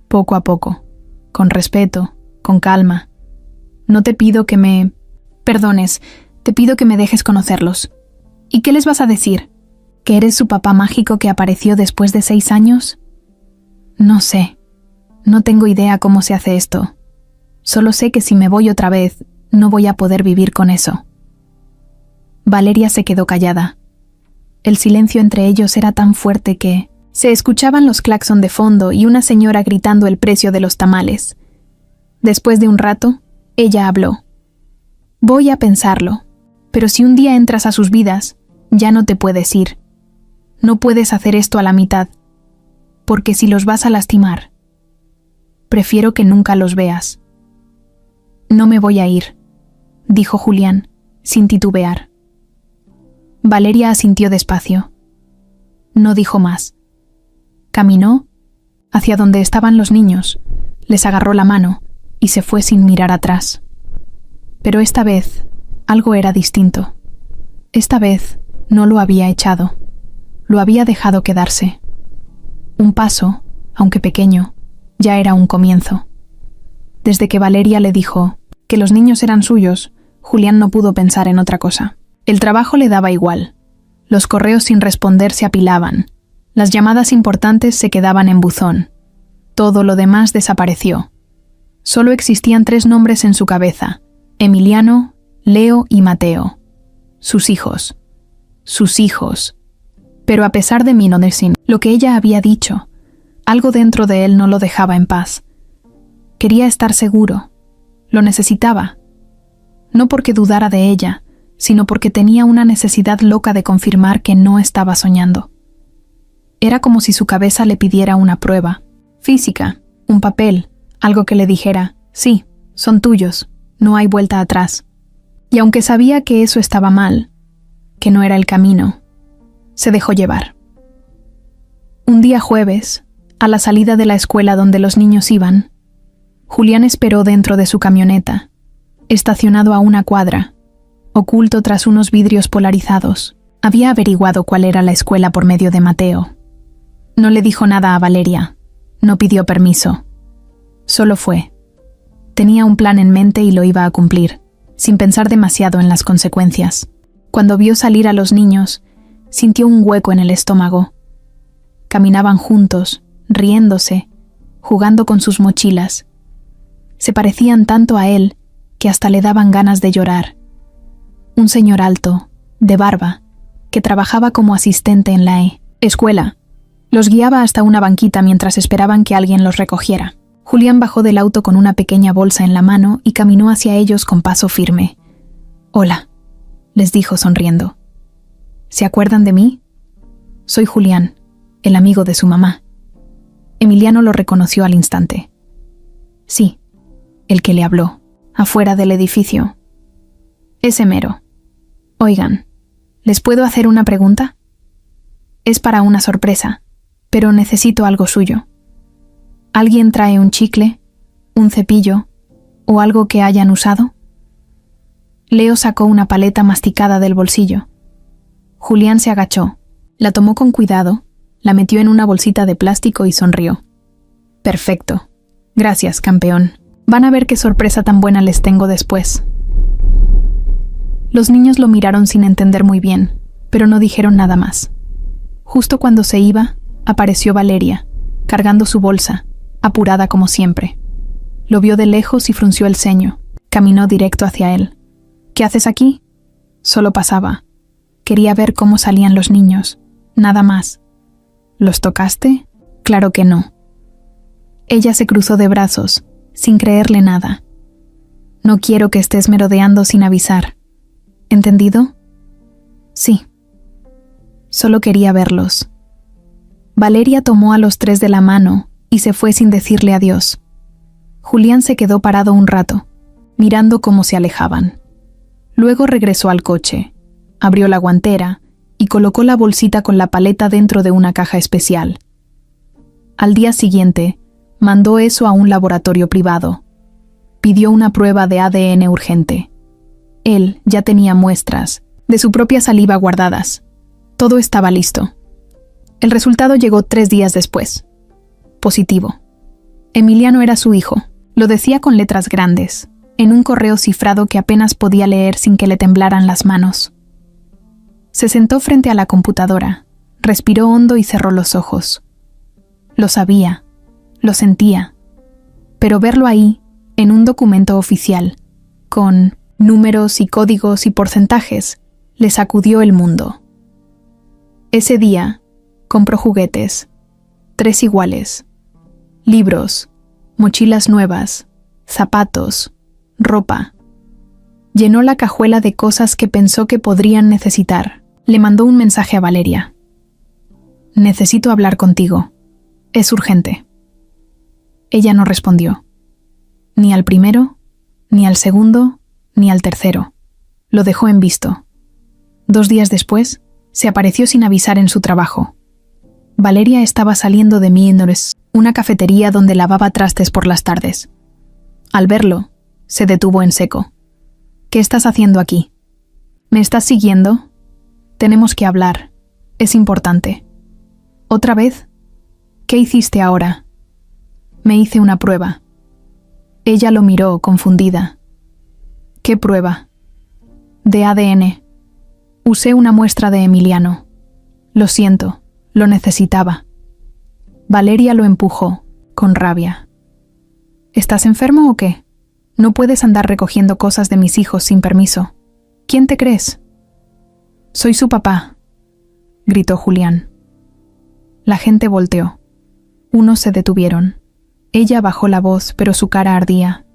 Poco a poco. Con respeto, con calma. No te pido que me Perdones, te pido que me dejes conocerlos. ¿Y qué les vas a decir? ¿Que eres su papá mágico que apareció después de 6 años? No sé. No tengo idea cómo se hace esto. Solo sé que si me voy otra vez, no voy a poder vivir con eso. Valeria se quedó callada. El silencio entre ellos era tan fuerte que se escuchaban los claxon de fondo y una señora gritando el precio de los tamales. Después de un rato, ella habló. Voy a pensarlo, pero si un día entras a sus vidas, ya no te puedes ir. No puedes hacer esto a la mitad, porque si los vas a lastimar, prefiero que nunca los veas. No me voy a ir, dijo Julián, sin titubear. Valeria asintió despacio. No dijo más. Caminó hacia donde estaban los niños, les agarró la mano y se fue sin mirar atrás. Pero esta vez algo era distinto. Esta vez no lo había echado, lo había dejado quedarse. Un paso, aunque pequeño, ya era un comienzo. Desde que Valeria le dijo que los niños eran suyos, Julián no pudo pensar en otra cosa. El trabajo le daba igual. Los correos sin responder se apilaban. Las llamadas importantes se quedaban en buzón. Todo lo demás desapareció. Solo existían 3 nombres en su cabeza: Emiliano, Leo y Mateo. Sus hijos. Sus hijos. Pero a pesar de Minodesin, lo que ella había dicho, algo dentro de él no lo dejaba en paz. Quería estar seguro. Lo necesitaba. No porque dudara de ella, sino porque tenía una necesidad loca de confirmar que no estaba soñando. Era como si su cabeza le pidiera una prueba, física, un papel, algo que le dijera, sí, son tuyos, no hay vuelta atrás. Y aunque sabía que eso estaba mal, que no era el camino, se dejó llevar. Un día jueves, a la salida de la escuela donde los niños iban, Julián esperó dentro de su camioneta, estacionado a una cuadra, oculto tras unos vidrios polarizados. Había averiguado cuál era la escuela por medio de Mateo. No le dijo nada a Valeria, no pidió permiso. Solo fue. Tenía un plan en mente y lo iba a cumplir, sin pensar demasiado en las consecuencias. Cuando vio salir a los niños, sintió un hueco en el estómago. Caminaban juntos, riéndose, jugando con sus mochilas. Se parecían tanto a él que hasta le daban ganas de llorar. Un señor alto, de barba, que trabajaba como asistente en la escuela, los guiaba hasta una banquita mientras esperaban que alguien los recogiera. Julián bajó del auto con una pequeña bolsa en la mano y caminó hacia ellos con paso firme. «Hola», les dijo sonriendo. «¿Se acuerdan de mí? Soy Julián, el amigo de su mamá». Emiliano lo reconoció al instante. «Sí, el que le habló, afuera del edificio. Ese mero. Oigan, ¿les puedo hacer una pregunta? Es para una sorpresa, pero necesito algo suyo. ¿Alguien trae un chicle, un cepillo o algo que hayan usado?» Leo sacó una paleta masticada del bolsillo. Julián se agachó, la tomó con cuidado, la metió en una bolsita de plástico y sonrió. «Perfecto. Gracias, campeón. Van a ver qué sorpresa tan buena les tengo después». Los niños lo miraron sin entender muy bien, pero no dijeron nada más. Justo cuando se iba, apareció Valeria, cargando su bolsa, apurada como siempre. Lo vio de lejos y frunció el ceño. Caminó directo hacia él. «¿Qué haces aquí?» Solo pasaba. Quería ver cómo salían los niños, nada más. «¿Los tocaste?» «Claro que no». Ella se cruzó de brazos, sin creerle nada. «No quiero que estés merodeando sin avisar. ¿Entendido?» «Sí. Solo quería verlos». Valeria tomó a los 3 de la mano y se fue sin decirle adiós. Julián se quedó parado un rato, mirando cómo se alejaban. Luego regresó al coche, abrió la guantera y colocó la bolsita con la paleta dentro de una caja especial. Al día siguiente, mandó eso a un laboratorio privado. Pidió una prueba de ADN urgente. Él ya tenía muestras de su propia saliva guardadas. Todo estaba listo. El resultado llegó 3 días después. Positivo. Emiliano era su hijo. Lo decía con letras grandes. en un correo cifrado que apenas podía leer sin que le temblaran las manos. Se sentó frente a la computadora, respiró hondo y cerró los ojos. Lo sabía, lo sentía, pero verlo ahí, en un documento oficial, con números y códigos y porcentajes, le sacudió el mundo. Ese día, compró juguetes, 3 iguales, libros, mochilas nuevas, zapatos, ropa. Llenó la cajuela de cosas que pensó que podrían necesitar. Le mandó un mensaje a Valeria. «Necesito hablar contigo. Es urgente». Ella no respondió. Ni al primero, ni al segundo, ni al tercero. Lo dejó en visto. 2 días después, se apareció sin avisar en su trabajo. Valeria estaba saliendo de Mienores, una cafetería donde lavaba trastes por las tardes. Al verlo, se detuvo en seco. «¿Qué estás haciendo aquí? ¿Me estás siguiendo? Tenemos que hablar. Es importante». «¿Otra vez? ¿Qué hiciste ahora?» «Me hice una prueba». Ella lo miró, confundida. «¿Qué prueba?» «De ADN. Usé una muestra de Emiliano. Lo siento, lo necesitaba». Valeria lo empujó, con rabia. «¿Estás enfermo o qué? No puedes andar recogiendo cosas de mis hijos sin permiso. ¿Quién te crees?» «Soy su papá», gritó Julián. La gente volteó. Unos se detuvieron. Ella bajó la voz, pero su cara ardía.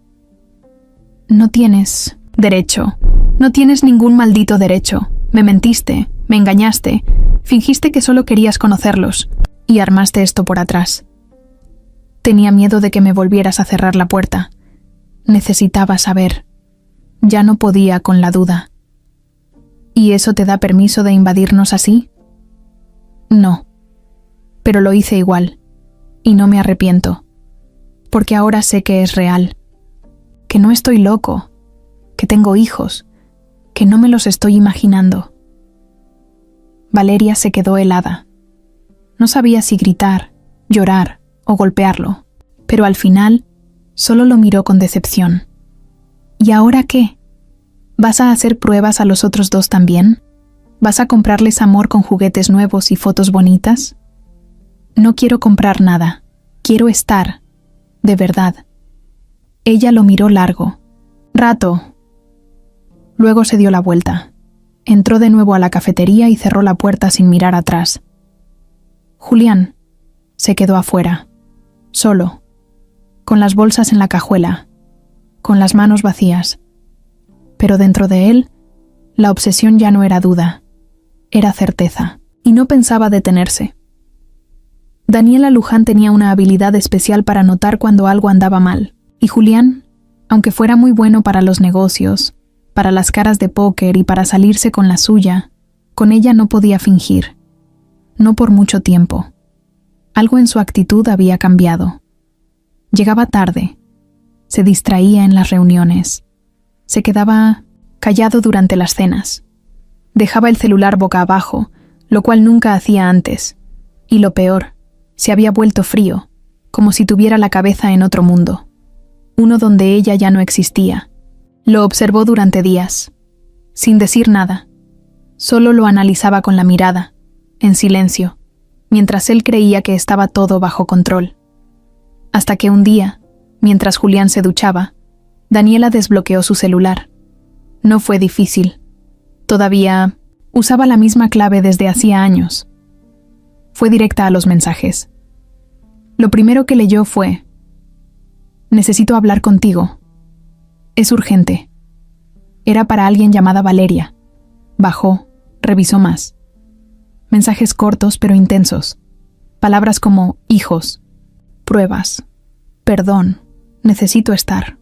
«No tienes derecho. No tienes ningún maldito derecho. Me mentiste, me engañaste, fingiste que solo querías conocerlos y armaste esto por atrás. Tenía miedo de que me volvieras a cerrar la puerta. Necesitaba saber. Ya no podía con la duda». «¿Y eso te da permiso de invadirnos así?» «No. Pero lo hice igual. Y no me arrepiento. Porque ahora sé que es real. Que no estoy loco. Que tengo hijos. Que no me los estoy imaginando». Valeria se quedó helada. No sabía si gritar, llorar o golpearlo, pero al final solo lo miró con decepción. «¿Y ahora qué? ¿Vas a hacer pruebas a los otros 2 también? ¿Vas a comprarles amor con juguetes nuevos y fotos bonitas?» «No quiero comprar nada. Quiero estar. De verdad». Ella lo miró largo. «Rato». Luego se dio la vuelta. Entró de nuevo a la cafetería y cerró la puerta sin mirar atrás. Julián se quedó afuera, solo, con las bolsas en la cajuela, con las manos vacías. Pero dentro de él, la obsesión ya no era duda, era certeza, y no pensaba detenerse. Daniela Luján tenía una habilidad especial para notar cuando algo andaba mal, y Julián, aunque fuera muy bueno para los negocios, para las caras de póker y para salirse con la suya, con ella no podía fingir. No por mucho tiempo. Algo en su actitud había cambiado. Llegaba tarde, se distraía en las reuniones, se quedaba callado durante las cenas, dejaba el celular boca abajo, lo cual nunca hacía antes, y lo peor, se había vuelto frío, como si tuviera la cabeza en otro mundo, uno donde ella ya no existía. Lo observó durante días, sin decir nada, solo lo analizaba con la mirada, en silencio, mientras él creía que estaba todo bajo control. Hasta que un día, mientras Julián se duchaba, Daniela desbloqueó su celular. No fue difícil. Todavía usaba la misma clave desde hacía años. Fue directa a los mensajes. Lo primero que leyó fue: «Necesito hablar contigo. Es urgente». Era para alguien llamada Valeria. Bajó, revisó más. Mensajes cortos pero intensos. Palabras como hijos, pruebas, perdón, necesito estar.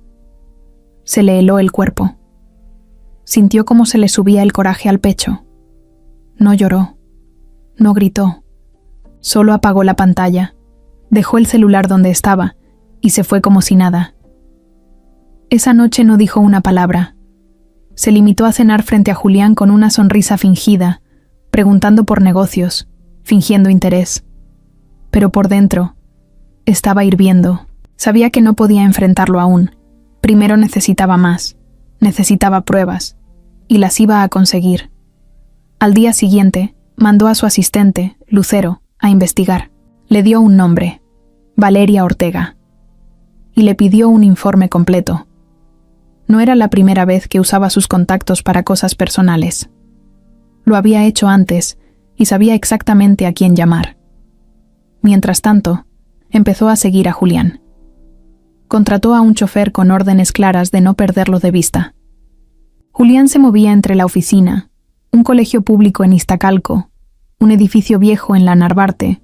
Se le heló el cuerpo. Sintió cómo se le subía el coraje al pecho. No lloró, no gritó. Solo apagó la pantalla, dejó el celular donde estaba y se fue como si nada. Esa noche no dijo una palabra. Se limitó a cenar frente a Julián con una sonrisa fingida, preguntando por negocios, fingiendo interés. Pero por dentro, estaba hirviendo. Sabía que no podía enfrentarlo aún, Primero necesitaba más, necesitaba pruebas, y las iba a conseguir. Al día siguiente, mandó a su asistente, Lucero, a investigar. Le dio un nombre, Valeria Ortega, y le pidió un informe completo. No era la primera vez que usaba sus contactos para cosas personales. Lo había hecho antes y sabía exactamente a quién llamar. Mientras tanto, empezó a seguir a Julián. Contrató a un chofer con órdenes claras de no perderlo de vista. Julián se movía entre la oficina, un colegio público en Iztacalco, un edificio viejo en la Narvarte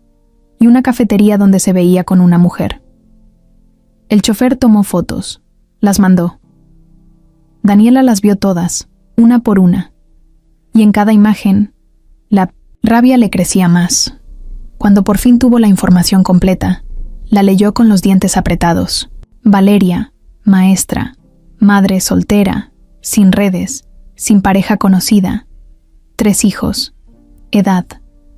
y una cafetería donde se veía con una mujer. El chofer tomó fotos, las mandó. Daniela las vio todas, una por una, y en cada imagen, la rabia le crecía más. Cuando por fin tuvo la información completa, la leyó con los dientes apretados. Valeria, maestra, madre soltera, sin redes, sin pareja conocida, 3 hijos, edad,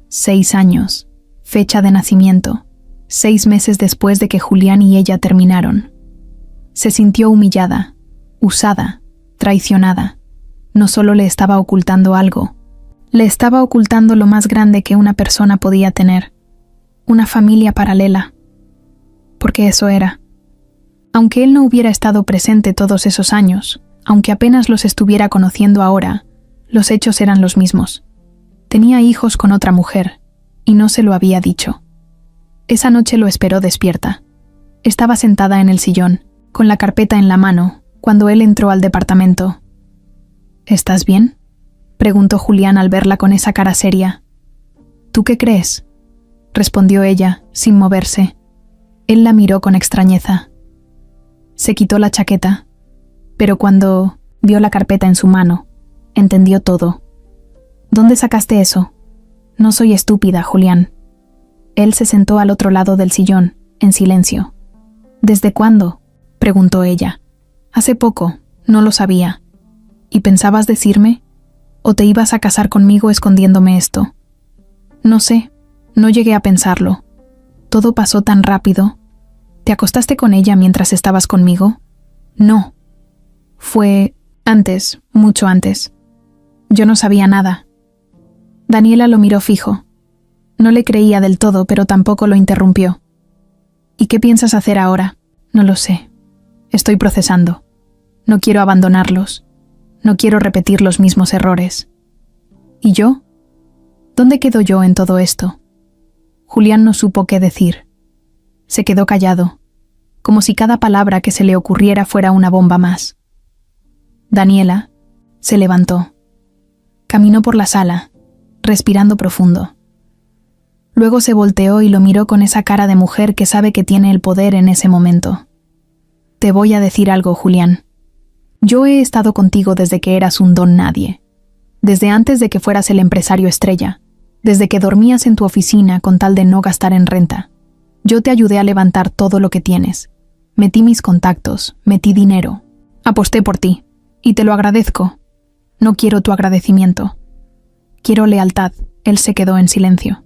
6 años, fecha de nacimiento, 6 meses después de que Julián y ella terminaron. Se sintió humillada, usada, traicionada. No solo le estaba ocultando algo, le estaba ocultando lo más grande que una persona podía tener, una familia paralela. Porque eso era. Aunque él no hubiera estado presente todos esos años, aunque apenas los estuviera conociendo ahora, los hechos eran los mismos. Tenía hijos con otra mujer, y no se lo había dicho. Esa noche lo esperó despierta. Estaba sentada en el sillón, con la carpeta en la mano, cuando él entró al departamento. ¿Estás bien?, preguntó Julián al verla con esa cara seria. ¿Tú qué crees?, respondió ella, sin moverse. Él la miró con extrañeza. Se quitó la chaqueta, pero cuando vio la carpeta en su mano, entendió todo. ¿Dónde sacaste eso? No soy estúpida, Julián. Él se sentó al otro lado del sillón, en silencio. ¿Desde cuándo?, preguntó ella. Hace poco, no lo sabía. ¿Y pensabas decirme? ¿O te ibas a casar conmigo escondiéndome esto? No sé, no llegué a pensarlo. Todo pasó tan rápido. ¿Te acostaste con ella mientras estabas conmigo? No. Fue antes, mucho antes. Yo no sabía nada. Daniela lo miró fijo. No le creía del todo, pero tampoco lo interrumpió. ¿Y qué piensas hacer ahora? No lo sé. Estoy procesando. No quiero abandonarlos. No quiero repetir los mismos errores. ¿Y yo? ¿Dónde quedo yo en todo esto? Julián no supo qué decir. Se quedó callado, como si cada palabra que se le ocurriera fuera una bomba más. Daniela se levantó. Caminó por la sala, respirando profundo. Luego se volteó y lo miró con esa cara de mujer que sabe que tiene el poder en ese momento. Te voy a decir algo, Julián. Yo he estado contigo desde que eras un don nadie, desde antes de que fueras el empresario estrella, desde que dormías en tu oficina con tal de no gastar en renta. Yo te ayudé a levantar todo lo que tienes. Metí mis contactos, metí dinero. Aposté por ti, y te lo agradezco. No quiero tu agradecimiento. Quiero lealtad. Él se quedó en silencio.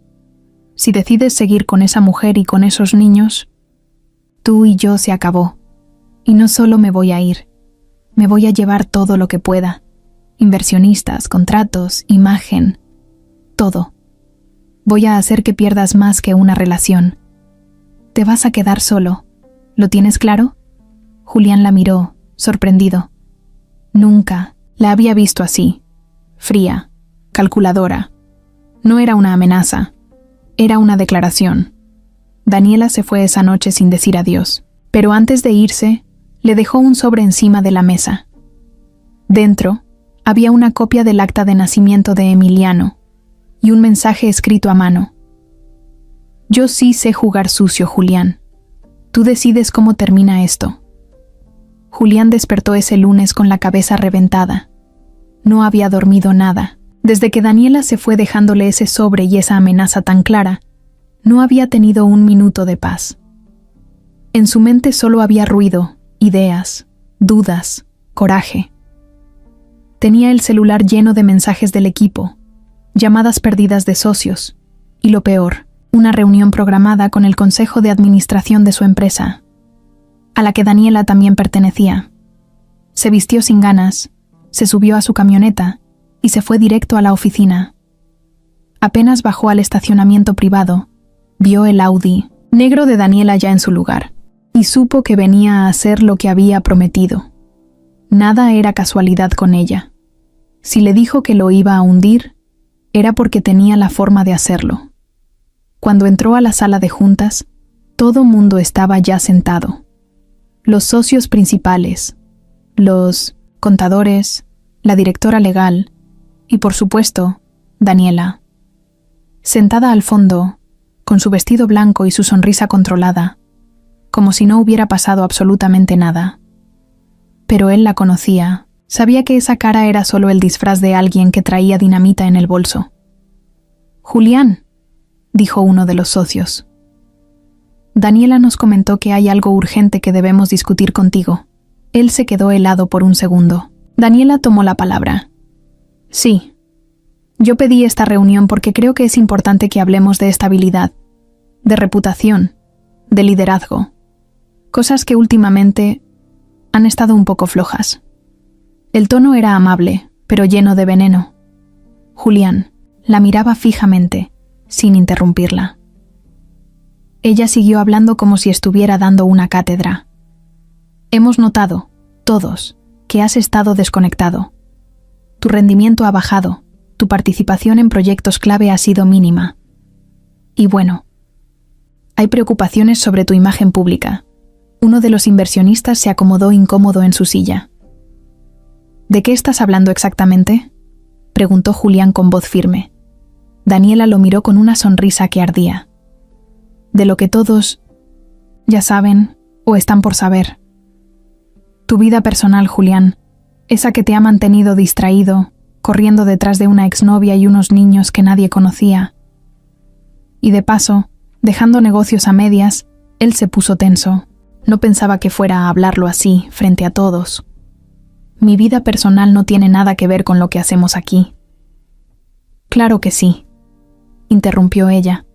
Si decides seguir con esa mujer y con esos niños, tú y yo se acabó. Y no solo me voy a ir, me voy a llevar todo lo que pueda. Inversionistas, contratos, imagen, todo. Voy a hacer que pierdas más que una relación. Te vas a quedar solo. ¿Lo tienes claro? Julián la miró, sorprendido. Nunca la había visto así, fría, calculadora. No era una amenaza, era una declaración. Daniela se fue esa noche sin decir adiós, pero antes de irse, le dejó un sobre encima de la mesa. Dentro, había una copia del acta de nacimiento de Emiliano y un mensaje escrito a mano. Yo sí sé jugar sucio, Julián. Tú decides cómo termina esto. Julián despertó ese lunes con la cabeza reventada. No había dormido nada. Desde que Daniela se fue dejándole ese sobre y esa amenaza tan clara, no había tenido un minuto de paz. En su mente solo había ruido, ideas, dudas, coraje. Tenía el celular lleno de mensajes del equipo, llamadas perdidas de socios, y lo peor, una reunión programada con el consejo de administración de su empresa, a la que Daniela también pertenecía. Se vistió sin ganas, se subió a su camioneta y se fue directo a la oficina. Apenas bajó al estacionamiento privado, vio el Audi negro de Daniela ya en su lugar y supo que venía a hacer lo que había prometido. Nada era casualidad con ella. Si le dijo que lo iba a hundir, era porque tenía la forma de hacerlo. Cuando entró a la sala de juntas, todo mundo estaba ya sentado. Los socios principales, los contadores, la directora legal y, por supuesto, Daniela. Sentada al fondo, con su vestido blanco y su sonrisa controlada, como si no hubiera pasado absolutamente nada. Pero él la conocía, sabía que esa cara era solo el disfraz de alguien que traía dinamita en el bolso. «Julián», dijo uno de los socios. «Daniela nos comentó que hay algo urgente que debemos discutir contigo». Él se quedó helado por un segundo. Daniela tomó la palabra. «Sí. Yo pedí esta reunión porque creo que es importante que hablemos de estabilidad, de reputación, de liderazgo. Cosas que últimamente han estado un poco flojas». El tono era amable, pero lleno de veneno. Julián la miraba fijamente, sin interrumpirla. Ella siguió hablando como si estuviera dando una cátedra. «Hemos notado, todos, que has estado desconectado. Tu rendimiento ha bajado, tu participación en proyectos clave ha sido mínima. Y bueno, hay preocupaciones sobre tu imagen pública». Uno de los inversionistas se acomodó incómodo en su silla. «¿De qué estás hablando exactamente?», preguntó Julián con voz firme. Daniela lo miró con una sonrisa que ardía. «De lo que todos ya saben o están por saber. Tu vida personal, Julián, esa que te ha mantenido distraído, corriendo detrás de una exnovia y unos niños que nadie conocía. Y de paso, dejando negocios a medias, él se puso tenso. No pensaba que fuera a hablarlo así, frente a todos. «Mi vida personal no tiene nada que ver con lo que hacemos aquí». «Claro que sí», interrumpió ella.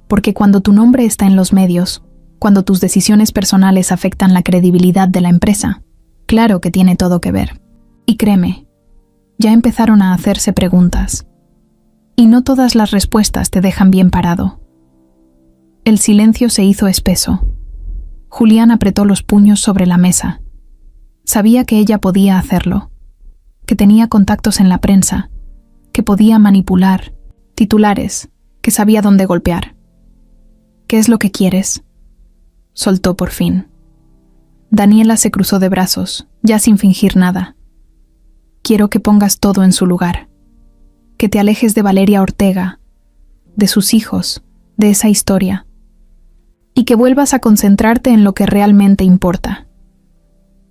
«Porque cuando tu nombre está en los medios, cuando tus decisiones personales afectan la credibilidad de la empresa, claro que tiene todo que ver. Y créeme, ya empezaron a hacerse preguntas. Y no todas las respuestas te dejan bien parado». El silencio se hizo espeso. Julián apretó los puños sobre la mesa. Sabía que ella podía hacerlo, que tenía contactos en la prensa, que podía manipular, titulares, que sabía dónde golpear. «¿Qué es lo que quieres?», soltó por fin. Daniela se cruzó de brazos, ya sin fingir nada. «Quiero que pongas todo en su lugar, que te alejes de Valeria Ortega, de sus hijos, de esa historia, y que vuelvas a concentrarte en lo que realmente importa.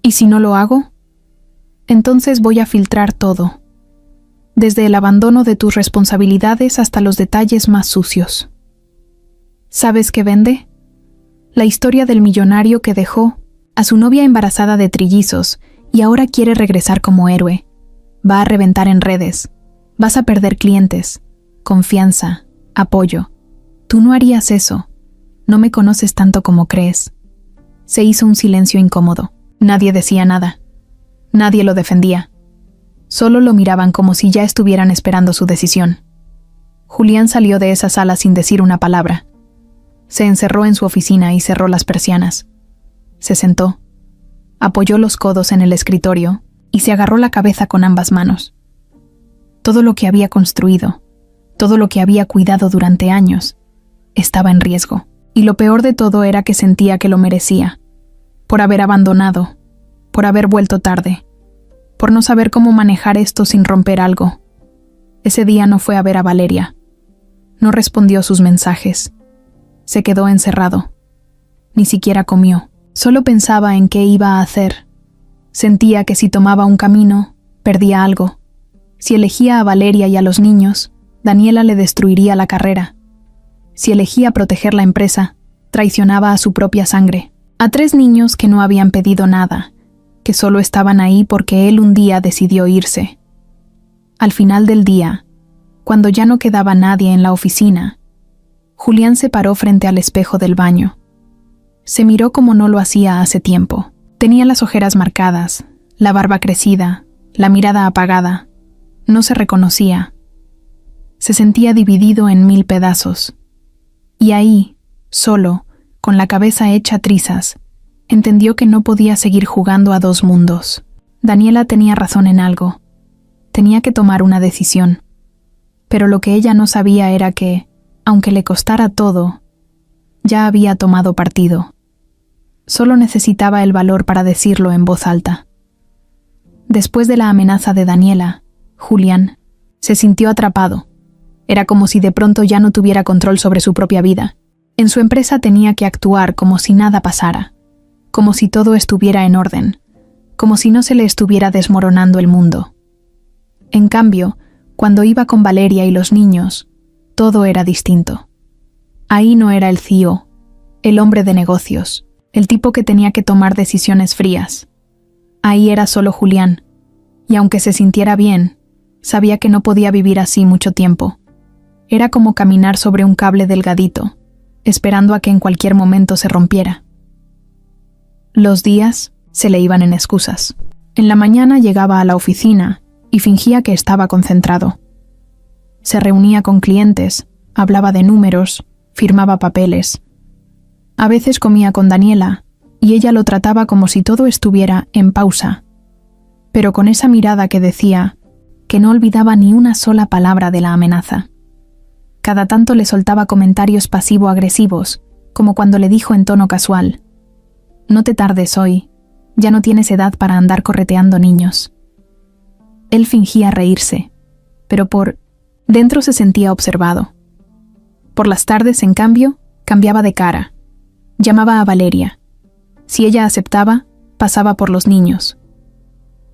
¿Y si no lo hago? Entonces voy a filtrar todo, desde el abandono de tus responsabilidades hasta los detalles más sucios. ¿Sabes qué vende? La historia del millonario que dejó a su novia embarazada de trillizos y ahora quiere regresar como héroe. Va a reventar en redes. Vas a perder clientes, confianza, apoyo. Tú no harías eso. No me conoces tanto como crees». Se hizo un silencio incómodo. Nadie decía nada. Nadie lo defendía. Solo lo miraban como si ya estuvieran esperando su decisión. Julián salió de esa sala sin decir una palabra. Se encerró en su oficina y cerró las persianas. Se sentó, apoyó los codos en el escritorio y se agarró la cabeza con ambas manos. Todo lo que había construido, todo lo que había cuidado durante años, estaba en riesgo. Y lo peor de todo era que sentía que lo merecía, por haber abandonado, por haber vuelto tarde, por no saber cómo manejar esto sin romper algo. Ese día no fue a ver a Valeria. No respondió sus mensajes. Se quedó encerrado. Ni siquiera comió. Solo pensaba en qué iba a hacer. Sentía que si tomaba un camino, perdía algo. Si elegía a Valeria y a los niños, Daniela le destruiría la carrera. Si elegía proteger la empresa, traicionaba a su propia sangre, a 3 niños que no habían pedido nada, que solo estaban ahí porque él un día decidió irse. Al final del día, cuando ya no quedaba nadie en la oficina, Julián se paró frente al espejo del baño. Se miró como no lo hacía hace tiempo. Tenía las ojeras marcadas, La barba crecida, la mirada apagada. No se reconocía. Se sentía dividido en 1000 pedazos. Y ahí, solo, con la cabeza hecha trizas, entendió que no podía seguir jugando a 2 mundos. Daniela tenía razón en algo. Tenía que tomar una decisión. Pero lo que ella no sabía era que, aunque le costara todo, ya había tomado partido. Solo necesitaba el valor para decirlo en voz alta. Después de la amenaza de Daniela, Julián se sintió atrapado. Era como si de pronto ya no tuviera control sobre su propia vida. En su empresa tenía que actuar como si nada pasara, como si todo estuviera en orden, como si no se le estuviera desmoronando el mundo. En cambio, cuando iba con Valeria y los niños, todo era distinto. Ahí no era el CEO, el hombre de negocios, el tipo que tenía que tomar decisiones frías. Ahí era solo Julián, y aunque se sintiera bien, sabía que no podía vivir así mucho tiempo. Era como caminar sobre un cable delgadito, esperando a que en cualquier momento se rompiera. Los días se le iban en excusas. En la mañana llegaba a la oficina y fingía que estaba concentrado. Se reunía con clientes, hablaba de números, firmaba papeles. A veces comía con Daniela y ella lo trataba como si todo estuviera en pausa, pero con esa mirada que decía que no olvidaba ni una sola palabra de la amenaza. Cada tanto le soltaba comentarios pasivo-agresivos, como cuando le dijo en tono casual: «No te tardes hoy, ya no tienes edad para andar correteando niños». Él fingía reírse, pero por dentro se sentía observado. Por las tardes, en cambio, cambiaba de cara. Llamaba a Valeria. Si ella aceptaba, pasaba por los niños.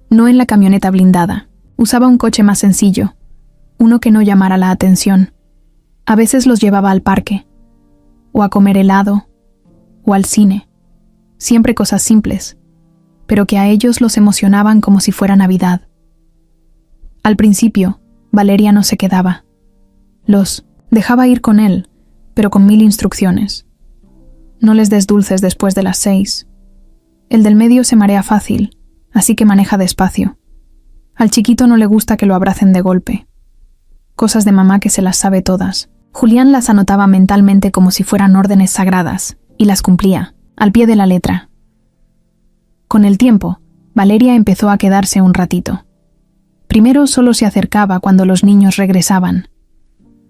No en la camioneta blindada. Usaba un coche más sencillo, uno que no llamara la atención. A veces los llevaba al parque, o a comer helado, o al cine. Siempre cosas simples, pero que a ellos los emocionaban como si fuera Navidad. Al principio, Valeria no se quedaba. Los dejaba ir con él, pero con 1000 instrucciones. No les des dulces después de las 6. El del medio se marea fácil, así que maneja despacio. Al chiquito no le gusta que lo abracen de golpe. Cosas de mamá que se las sabe todas. Julián las anotaba mentalmente como si fueran órdenes sagradas, y las cumplía, al pie de la letra. Con el tiempo, Valeria empezó a quedarse un ratito. Primero solo se acercaba cuando los niños regresaban.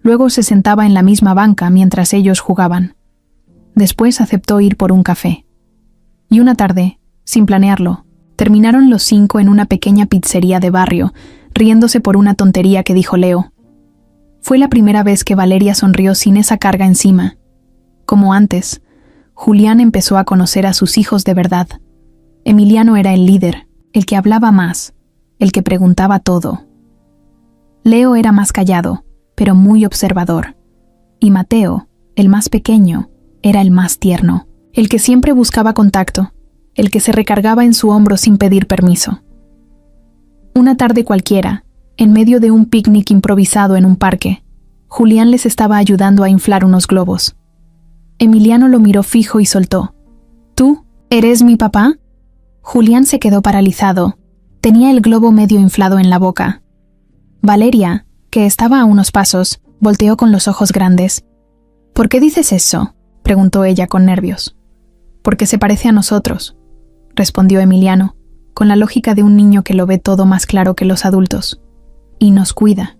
Luego se sentaba en la misma banca mientras ellos jugaban. Después aceptó ir por un café. Y una tarde, sin planearlo, terminaron los 5 en una pequeña pizzería de barrio, riéndose por una tontería que dijo Leo. Fue la primera vez que Valeria sonrió sin esa carga encima. Como antes, Julián empezó a conocer a sus hijos de verdad. Emiliano era el líder, el que hablaba más, el que preguntaba todo. Leo era más callado, pero muy observador. Y Mateo, el más pequeño, era el más tierno, el que siempre buscaba contacto, el que se recargaba en su hombro sin pedir permiso. Una tarde cualquiera, en medio de un picnic improvisado en un parque, Julián les estaba ayudando a inflar unos globos. Emiliano lo miró fijo y soltó: «¿Tú eres mi papá?». Julián se quedó paralizado. Tenía el globo medio inflado en la boca. Valeria, que estaba a unos pasos, volteó con los ojos grandes. «¿Por qué dices eso?», preguntó ella con nervios. «Porque se parece a nosotros», respondió Emiliano, con la lógica de un niño que lo ve todo más claro que los adultos. «Y nos cuida,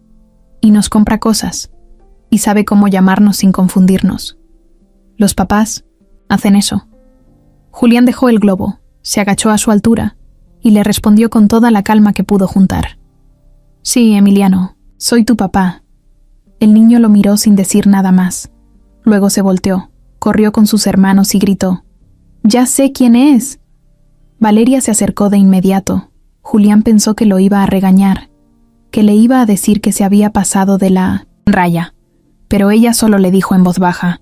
y nos compra cosas, y sabe cómo llamarnos sin confundirnos. Los papás hacen eso». Julián dejó el globo, se agachó a su altura, y le respondió con toda la calma que pudo juntar: «Sí, Emiliano, soy tu papá». El niño lo miró sin decir nada más. Luego se volteó, corrió con sus hermanos y gritó: «¡Ya sé quién es!». Valeria se acercó de inmediato. Julián pensó que lo iba a regañar, que le iba a decir que se había pasado de la raya, pero ella solo le dijo en voz baja: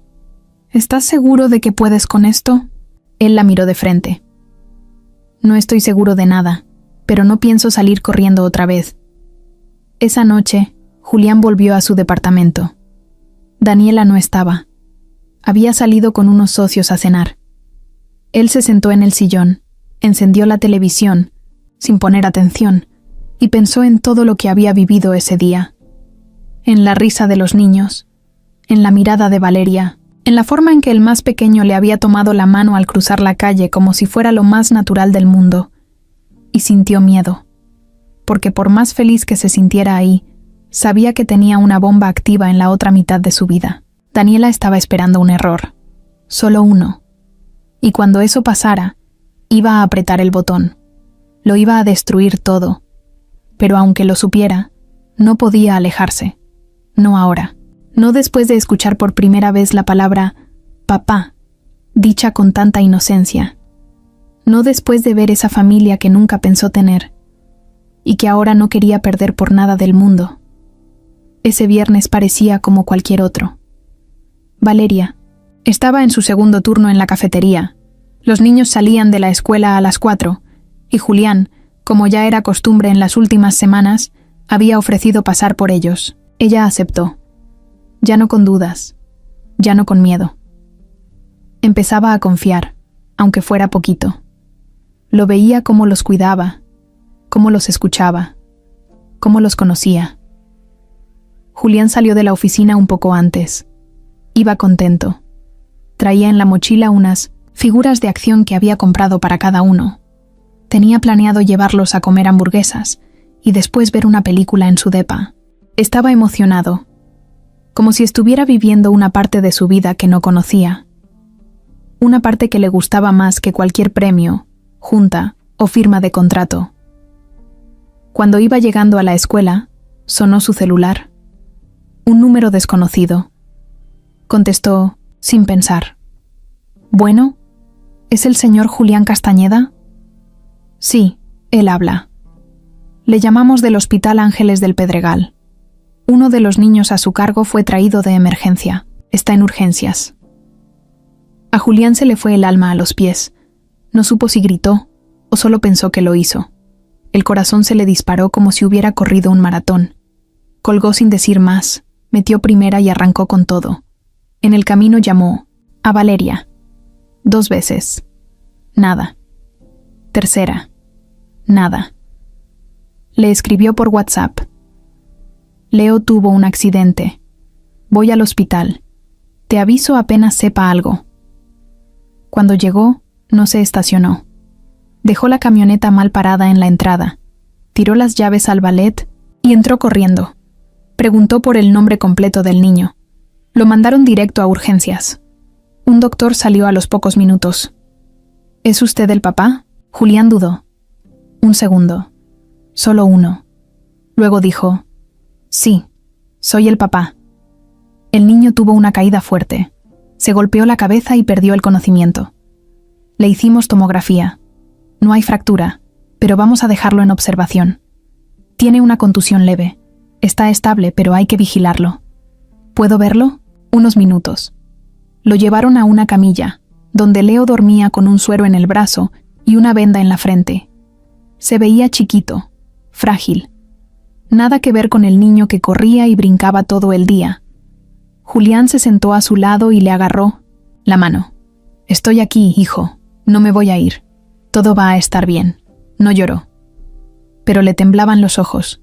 «¿Estás seguro de que puedes con esto?». Él la miró de frente. «No estoy seguro de nada, pero no pienso salir corriendo otra vez». Esa noche, Julián volvió a su departamento. Daniela no estaba. Había salido con unos socios a cenar. Él se sentó en el sillón, encendió la televisión sin poner atención, y pensó en todo lo que había vivido ese día. En la risa de los niños, en la mirada de Valeria, en la forma en que el más pequeño le había tomado la mano al cruzar la calle como si fuera lo más natural del mundo, y sintió miedo, porque por más feliz que se sintiera ahí, sabía que tenía una bomba activa en la otra mitad de su vida. Daniela estaba esperando un error, solo uno, y cuando eso pasara, iba a apretar el botón. Lo iba a destruir todo, pero aunque lo supiera, no podía alejarse. No ahora, no después de escuchar por primera vez la palabra papá, dicha con tanta inocencia. No después de ver esa familia que nunca pensó tener, y que ahora no quería perder por nada del mundo. Ese viernes parecía como cualquier otro. Valeria estaba en su segundo turno en la cafetería. Los niños salían de la escuela a las 4, y Julián, como ya era costumbre en las últimas semanas, había ofrecido pasar por ellos. Ella aceptó. Ya no con dudas, ya no con miedo. Empezaba a confiar, aunque fuera poquito. Lo veía cómo los cuidaba, cómo los escuchaba, cómo los conocía. Julián salió de la oficina un poco antes. Iba contento. Traía en la mochila unas figuras de acción que había comprado para cada uno. Tenía planeado llevarlos a comer hamburguesas y después ver una película en su depa. Estaba emocionado, como si estuviera viviendo una parte de su vida que no conocía. Una parte que le gustaba más que cualquier premio, junta o firma de contrato. Cuando iba llegando a la escuela, sonó su celular. Un número desconocido. Contestó sin pensar. «Bueno, ¿es el señor Julián Castañeda?» «Sí, él habla. Le llamamos del Hospital Ángeles del Pedregal. Uno de los niños a su cargo fue traído de emergencia. Está en urgencias». A Julián se le fue el alma a los pies. No supo si gritó o solo pensó que lo hizo. El corazón se le disparó como si hubiera corrido un maratón. Colgó sin decir más, metió primera y arrancó con todo. En el camino llamó a Valeria. 2 veces. Nada. Tercera. Nada. Le escribió por WhatsApp. Leo tuvo un accidente. Voy al hospital. Te aviso apenas sepa algo. Cuando llegó, no se estacionó. Dejó la camioneta mal parada en la entrada. Tiró las llaves al valet y entró corriendo. Preguntó por el nombre completo del niño. Lo mandaron directo a urgencias. Un doctor salió a los pocos minutos. ¿Es usted el papá? Julián dudó. Un segundo. Solo uno. Luego dijo: sí, soy el papá. El niño tuvo una caída fuerte. Se golpeó la cabeza y perdió el conocimiento. Le hicimos tomografía. No hay fractura, pero vamos a dejarlo en observación. Tiene una contusión leve. Está estable, pero hay que vigilarlo. ¿Puedo verlo? Unos minutos. Lo llevaron a una camilla, donde Leo dormía con un suero en el brazo y una venda en la frente. Se veía chiquito, frágil. Nada que ver con el niño que corría y brincaba todo el día. Julián se sentó a su lado y le agarró la mano. «Estoy aquí, hijo. No me voy a ir. Todo va a estar bien». No lloró. Pero le temblaban los ojos.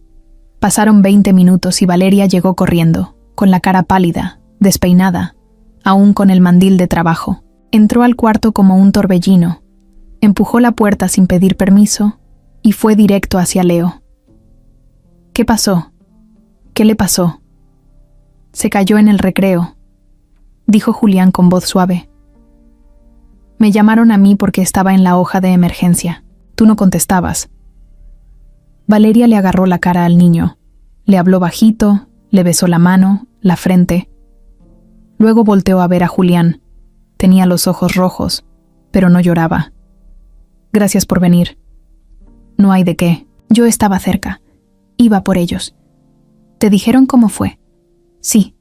Pasaron 20 minutos y Valeria llegó corriendo, con la cara pálida, despeinada, aún con el mandil de trabajo. Entró al cuarto como un torbellino, empujó la puerta sin pedir permiso y fue directo hacia Leo. «¿Qué pasó? ¿Qué le pasó?» «Se cayó en el recreo», dijo Julián con voz suave. «Me llamaron a mí porque estaba en la hoja de emergencia. Tú no contestabas». Valeria le agarró la cara al niño. Le habló bajito, le besó la mano, la frente. Luego volteó a ver a Julián. Tenía los ojos rojos, pero no lloraba. «Gracias por venir». «No hay de qué. Yo estaba cerca. Iba por ellos». «¿Te dijeron cómo fue?» «Sí».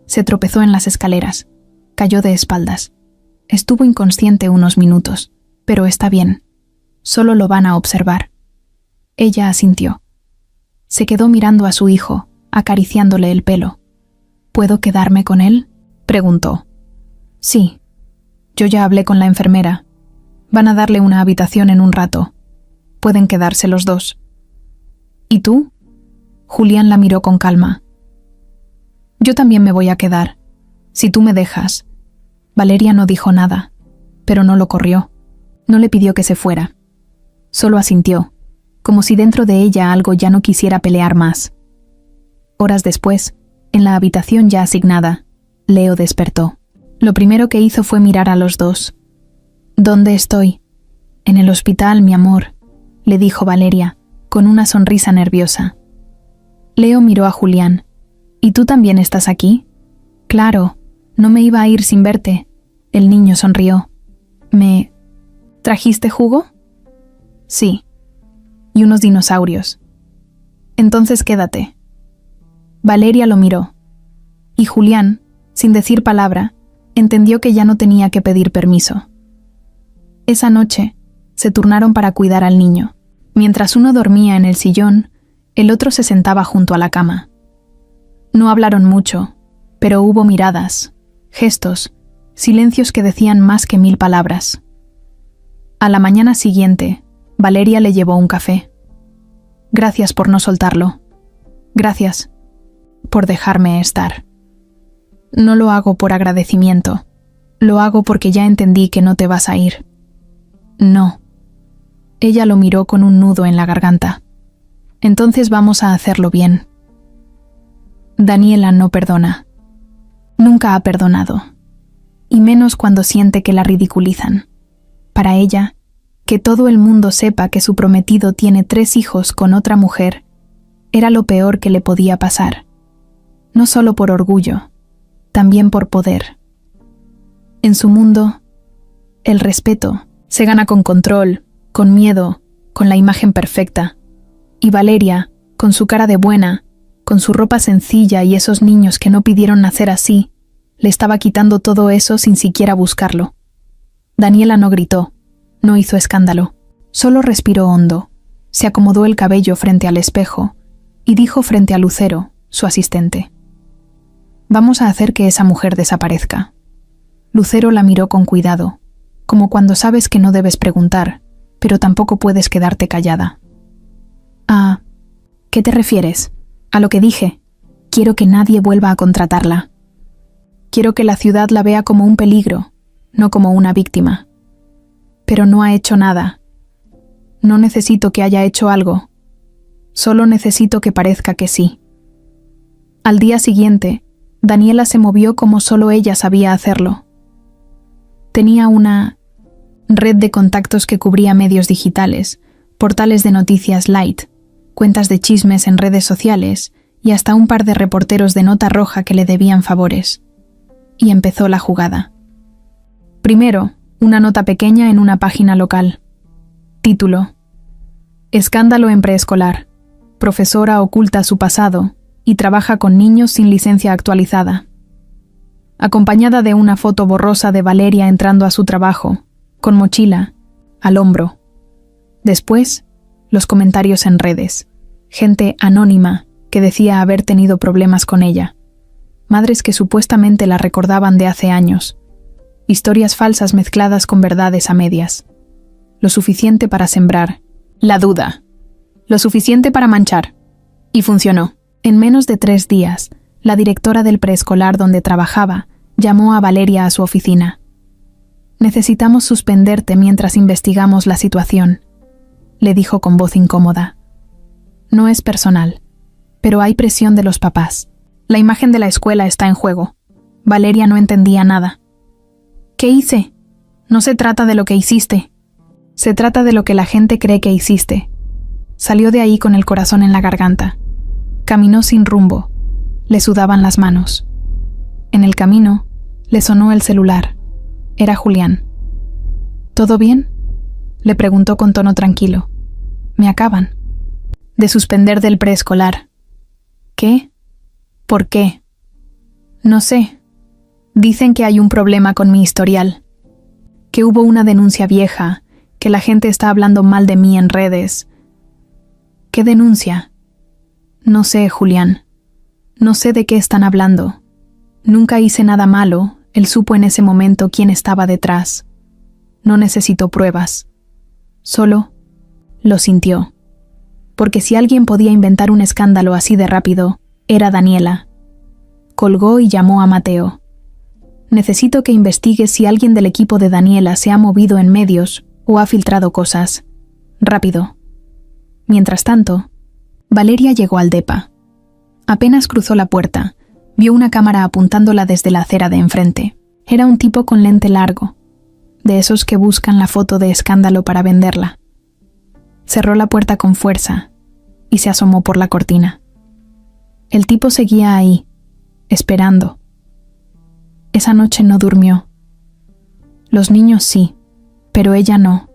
Se tropezó en las escaleras. Cayó de espaldas. Estuvo inconsciente unos minutos, pero está bien. Solo lo van a observar. Ella asintió. Se quedó mirando a su hijo, acariciándole el pelo. «¿Puedo quedarme con él?», preguntó. «Sí. Yo ya hablé con la enfermera. Van a darle una habitación en un rato. Pueden quedarse los dos. ¿Y tú? Julián la miró con calma. Yo también me voy a quedar, si tú me dejas. Valeria no dijo nada, pero no lo corrió. No le pidió que se fuera. Solo asintió, como si dentro de ella algo ya no quisiera pelear más. Horas después, en la habitación ya asignada, Leo despertó. Lo primero que hizo fue mirar a los dos. ¿Dónde estoy? En el hospital, mi amor, le dijo Valeria, con una sonrisa nerviosa. Leo miró a Julián. ¿Y tú también estás aquí? Claro, no me iba a ir sin verte. El niño sonrió. ¿Me trajiste jugo? Sí. Y unos dinosaurios. Entonces quédate. Valeria lo miró. Y Julián, sin decir palabra, entendió que ya no tenía que pedir permiso. Esa noche, se turnaron para cuidar al niño. Mientras uno dormía en el sillón, el otro se sentaba junto a la cama. No hablaron mucho, pero hubo miradas, gestos, silencios que decían más que 1000 palabras. A la mañana siguiente, Valeria le llevó un café. Gracias por no soltarlo. Gracias por dejarme estar. No lo hago por agradecimiento. Lo hago porque ya entendí que no te vas a ir. No. Ella lo miró con un nudo en la garganta. Entonces vamos a hacerlo bien. Daniela no perdona. Nunca ha perdonado. Y menos cuando siente que la ridiculizan. Para ella, que todo el mundo sepa que su prometido tiene 3 hijos con otra mujer, era lo peor que le podía pasar. No solo por orgullo, también por poder. En su mundo, el respeto se gana con control, con miedo, con la imagen perfecta. Y Valeria, con su cara de buena, con su ropa sencilla y esos niños que no pidieron nacer así, le estaba quitando todo eso sin siquiera buscarlo. Daniela no gritó, no hizo escándalo, solo respiró hondo, se acomodó el cabello frente al espejo y dijo frente a Lucero, su asistente: «Vamos a hacer que esa mujer desaparezca». Lucero la miró con cuidado, como cuando sabes que no debes preguntar, pero tampoco puedes quedarte callada. «¿A qué te refieres?» «A lo que dije. Quiero que nadie vuelva a contratarla. Quiero que la ciudad la vea como un peligro, no como una víctima. Pero no ha hecho nada. No necesito que haya hecho algo. Solo necesito que parezca que sí». Al día siguiente, Daniela se movió como solo ella sabía hacerlo. Tenía una red de contactos que cubría medios digitales, portales de noticias light, cuentas de chismes en redes sociales y hasta un par de reporteros de nota roja que le debían favores. Y empezó la jugada. Primero, una nota pequeña en una página local. Título: Escándalo en preescolar. Profesora oculta su pasado y trabaja con niños sin licencia actualizada. Acompañada de una foto borrosa de Valeria entrando a su trabajo, con mochila, al hombro. Después, los comentarios en redes. Gente anónima que decía haber tenido problemas con ella. Madres que supuestamente la recordaban de hace años. Historias falsas mezcladas con verdades a medias. Lo suficiente para sembrar la duda. Lo suficiente para manchar. Y funcionó. En menos de 3 días, la directora del preescolar donde trabajaba llamó a Valeria a su oficina. «Necesitamos suspenderte mientras investigamos la situación», le dijo con voz incómoda. «No es personal, pero hay presión de los papás. La imagen de la escuela está en juego». Valeria no entendía nada. «¿Qué hice? No se trata de lo que hiciste. Se trata de lo que la gente cree que hiciste». Salió de ahí con el corazón en la garganta. Caminó sin rumbo. Le sudaban las manos. En el camino, le sonó el celular. Era Julián. «¿Todo bien?», le preguntó con tono tranquilo. «Me acaban de suspender del preescolar». «¿Qué? ¿Por qué?» «No sé. Dicen que hay un problema con mi historial. Que hubo una denuncia vieja, que la gente está hablando mal de mí en redes». «¿Qué denuncia?» «No sé, Julián. No sé de qué están hablando. Nunca hice nada malo, él supo en ese momento quién estaba detrás. No necesito pruebas. Solo Lo sintió. Porque si alguien podía inventar un escándalo así de rápido, era Daniela. Colgó y llamó a Mateo. Necesito que investigues si alguien del equipo de Daniela se ha movido en medios o ha filtrado cosas. Rápido. Mientras tanto, Valeria llegó al depa. Apenas cruzó la puerta, vio una cámara apuntándola desde la acera de enfrente. Era un tipo con lente largo, de esos que buscan la foto de escándalo para venderla. Cerró la puerta con fuerza y se asomó por la cortina. El tipo seguía ahí, esperando. Esa noche no durmió. Los niños sí, pero ella no.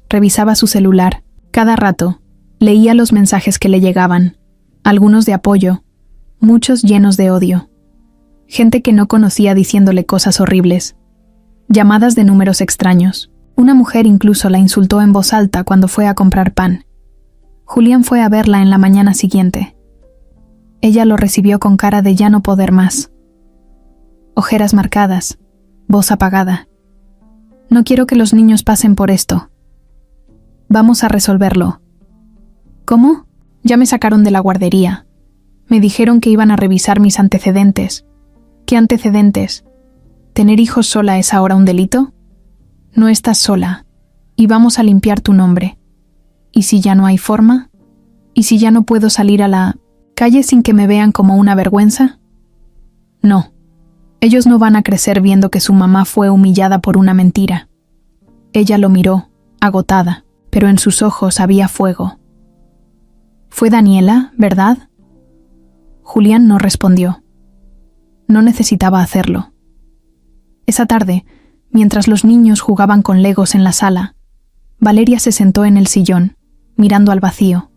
Revisaba su celular. Cada rato, leía los mensajes que le llegaban, algunos de apoyo, muchos llenos de odio. Gente que no conocía diciéndole cosas horribles. Llamadas de números extraños. Una mujer incluso la insultó en voz alta cuando fue a comprar pan. Julián fue a verla en la mañana siguiente. Ella lo recibió con cara de ya no poder más. Ojeras marcadas, voz apagada. No quiero que los niños pasen por esto. Vamos a resolverlo. ¿Cómo? Ya me sacaron de la guardería. Me dijeron que iban a revisar mis antecedentes. ¿Qué antecedentes? ¿Tener hijos sola es ahora un delito? No estás sola, y vamos a limpiar tu nombre. ¿Y si ya no hay forma? ¿Y si ya no puedo salir a la calle sin que me vean como una vergüenza? No. Ellos no van a crecer viendo que su mamá fue humillada por una mentira. Ella lo miró, agotada, pero en sus ojos había fuego. ¿Fue Daniela, verdad? Julián no respondió. No necesitaba hacerlo. Esa tarde, mientras los niños jugaban con legos en la sala, Valeria se sentó en el sillón, mirando al vacío.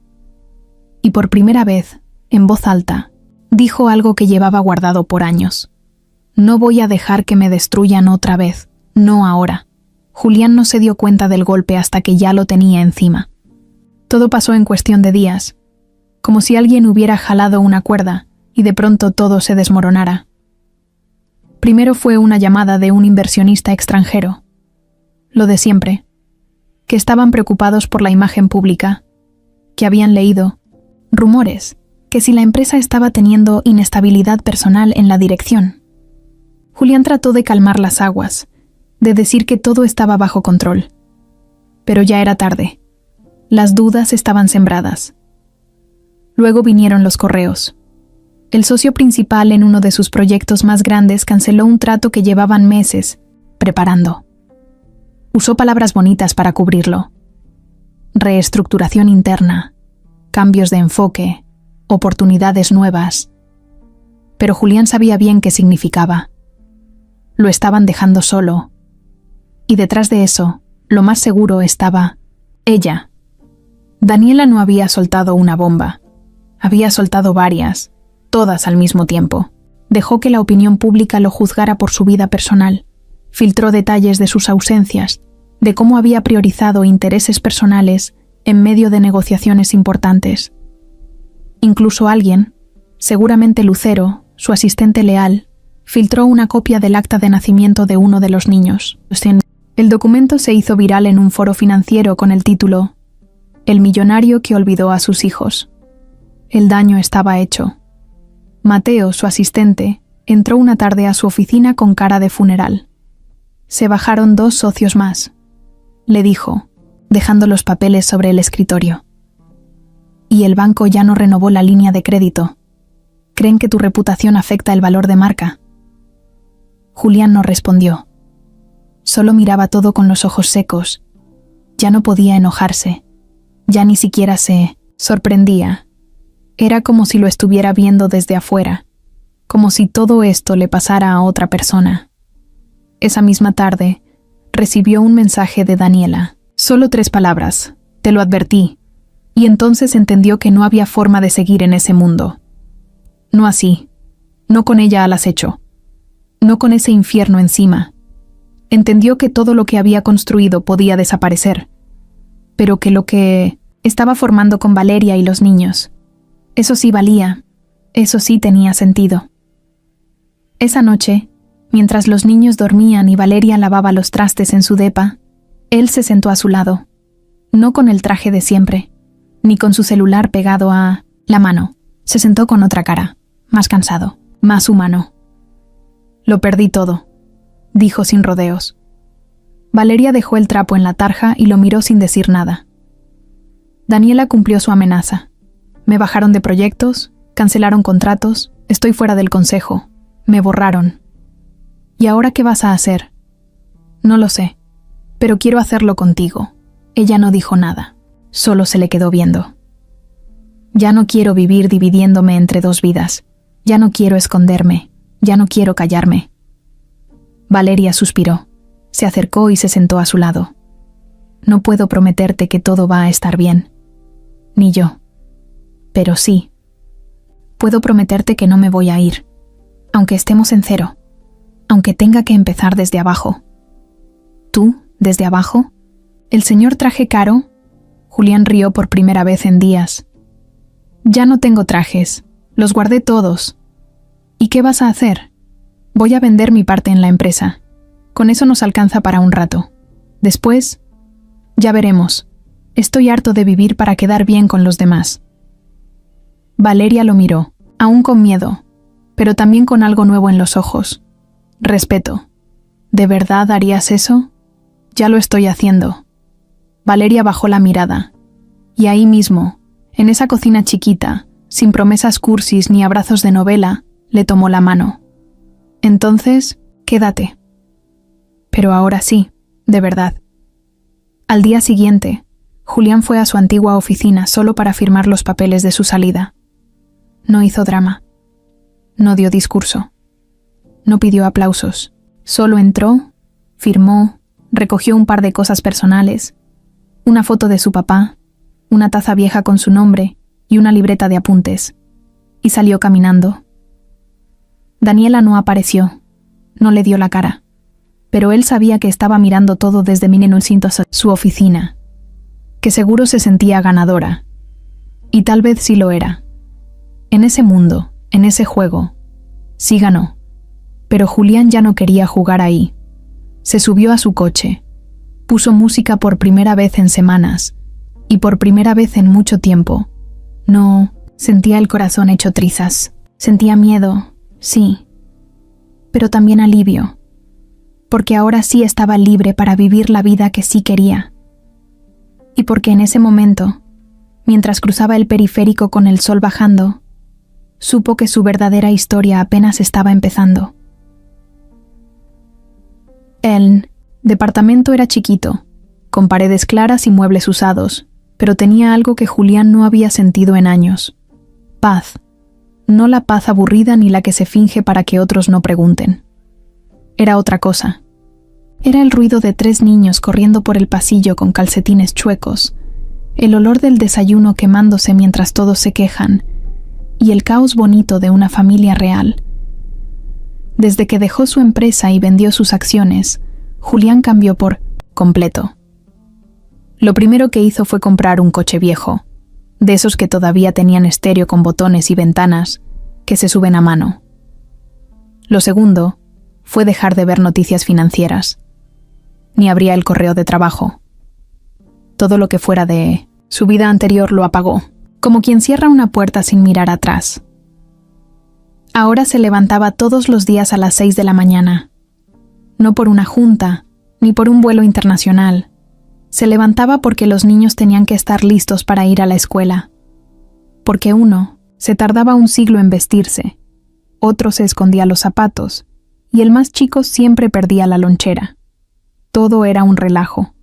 Y por primera vez, en voz alta, dijo algo que llevaba guardado por años. No voy a dejar que me destruyan otra vez, no ahora. Julián no se dio cuenta del golpe hasta que ya lo tenía encima. Todo pasó en cuestión de días, como si alguien hubiera jalado una cuerda y de pronto todo se desmoronara. Primero fue una llamada de un inversionista extranjero. Lo de siempre. Que estaban preocupados por la imagen pública. Que habían leído rumores que si la empresa estaba teniendo inestabilidad personal en la dirección. Julián trató de calmar las aguas, de decir que todo estaba bajo control. Pero ya era tarde. Las dudas estaban sembradas. Luego vinieron los correos. El socio principal en uno de sus proyectos más grandes canceló un trato que llevaban meses preparando. Usó palabras bonitas para cubrirlo. Reestructuración interna, cambios de enfoque, oportunidades nuevas. Pero Julián sabía bien qué significaba. Lo estaban dejando solo. Y detrás de eso, lo más seguro estaba ella. Daniela no había soltado una bomba. Había soltado varias, todas al mismo tiempo. Dejó que la opinión pública lo juzgara por su vida personal. Filtró detalles de sus ausencias, de cómo había priorizado intereses personales en medio de negociaciones importantes. Incluso alguien, seguramente Lucero, su asistente leal, filtró una copia del acta de nacimiento de uno de los niños. El documento se hizo viral en un foro financiero con el título «El millonario que olvidó a sus hijos». El daño estaba hecho. Mateo, su asistente, entró una tarde a su oficina con cara de funeral. Se bajaron 2 socios más. Le dijo, dejando los papeles sobre el escritorio. Y el banco ya no renovó la línea de crédito. ¿Creen que tu reputación afecta el valor de marca? Julián no respondió. Solo miraba todo con los ojos secos. Ya no podía enojarse. Ya ni siquiera se sorprendía. Era como si lo estuviera viendo desde afuera, como si todo esto le pasara a otra persona. Esa misma tarde, recibió un mensaje de Daniela. Solo 3 palabras, te lo advertí, y entonces entendió que no había forma de seguir en ese mundo. No así, no con ella al acecho, no con ese infierno encima. Entendió que todo lo que había construido podía desaparecer, pero que lo que estaba formando con Valeria y los niños, eso sí valía, eso sí tenía sentido. Esa noche, mientras los niños dormían y Valeria lavaba los trastes en su depa, él se sentó a su lado. No con el traje de siempre, ni con su celular pegado a la mano. Se sentó con otra cara, más cansado, más humano. «Lo perdí todo», dijo sin rodeos. Valeria dejó el trapo en la tarja y lo miró sin decir nada. Daniela cumplió su amenaza. Me bajaron de proyectos, cancelaron contratos, estoy fuera del consejo, me borraron. ¿Y ahora qué vas a hacer? No lo sé, pero quiero hacerlo contigo. Ella no dijo nada, solo se le quedó viendo. Ya no quiero vivir dividiéndome entre dos vidas, ya no quiero esconderme, ya no quiero callarme. Valeria suspiró, se acercó y se sentó a su lado. No puedo prometerte que todo va a estar bien, ni yo. Pero sí, puedo prometerte que no me voy a ir, aunque estemos en cero, aunque tenga que empezar desde abajo. ¿Tú, desde abajo? ¿El señor traje caro? Julián rió por primera vez en días. Ya no tengo trajes, los guardé todos. ¿Y qué vas a hacer? Voy a vender mi parte en la empresa. Con eso nos alcanza para un rato. Después, ya veremos. Estoy harto de vivir para quedar bien con los demás. Valeria lo miró, aún con miedo, pero también con algo nuevo en los ojos. Respeto. ¿De verdad harías eso? Ya lo estoy haciendo. Valeria bajó la mirada, y ahí mismo, en esa cocina chiquita, sin promesas cursis ni abrazos de novela, le tomó la mano. Entonces, quédate. Pero ahora sí, de verdad. Al día siguiente, Julián fue a su antigua oficina solo para firmar los papeles de su salida. No hizo drama. No dio discurso. No pidió aplausos. Solo entró, firmó, recogió un par de cosas personales, una foto de su papá, una taza vieja con su nombre y una libreta de apuntes, y salió caminando. Daniela no apareció, no le dio la cara, pero él sabía que estaba mirando todo desde 1900 su oficina, que seguro se sentía ganadora, y tal vez sí lo era. En ese mundo, en ese juego, sí ganó, pero Julián ya no quería jugar ahí. Se subió a su coche, puso música por primera vez en semanas, y por primera vez en mucho tiempo. No, sentía el corazón hecho trizas, sentía miedo, sí, pero también alivio, porque ahora sí estaba libre para vivir la vida que sí quería. Y porque en ese momento, mientras cruzaba el periférico con el sol bajando, supo que su verdadera historia apenas estaba empezando. El departamento era chiquito, con paredes claras y muebles usados, pero tenía algo que Julián no había sentido en años. Paz. No la paz aburrida ni la que se finge para que otros no pregunten. Era otra cosa. Era el ruido de 3 niños corriendo por el pasillo con calcetines chuecos, el olor del desayuno quemándose mientras todos se quejan, y el caos bonito de una familia real. Desde que dejó su empresa y vendió sus acciones, Julián cambió por completo. Lo primero que hizo fue comprar un coche viejo, de esos que todavía tenían estéreo con botones y ventanas, que se suben a mano. Lo segundo fue dejar de ver noticias financieras. Ni abría el correo de trabajo. Todo lo que fuera de su vida anterior lo apagó, como quien cierra una puerta sin mirar atrás. Ahora se levantaba todos los días a las 6 de la mañana. No por una junta, ni por un vuelo internacional. Se levantaba porque los niños tenían que estar listos para ir a la escuela. Porque uno se tardaba un siglo en vestirse, otro se escondía los zapatos, y el más chico siempre perdía la lonchera. Todo era un relajo,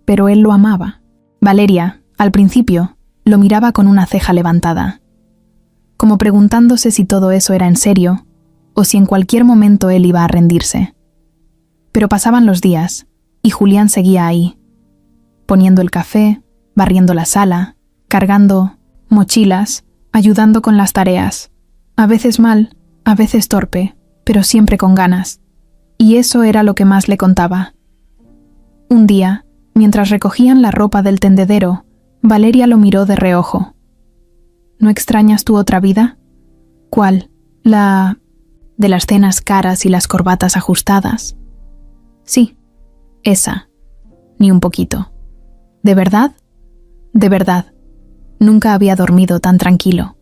pero él lo amaba. Valeria, al principio, lo miraba con una ceja levantada, como preguntándose si todo eso era en serio, o si en cualquier momento él iba a rendirse. Pero pasaban los días, y Julián seguía ahí, poniendo el café, barriendo la sala, cargando mochilas, ayudando con las tareas, a veces mal, a veces torpe, pero siempre con ganas. Y eso era lo que más le contaba. Un día, mientras recogían la ropa del tendedero, Valeria lo miró de reojo. ¿No extrañas tu otra vida? ¿Cuál? ¿La de las cenas caras y las corbatas ajustadas? Sí, esa. Ni un poquito. ¿De verdad? De verdad, nunca había dormido tan tranquilo.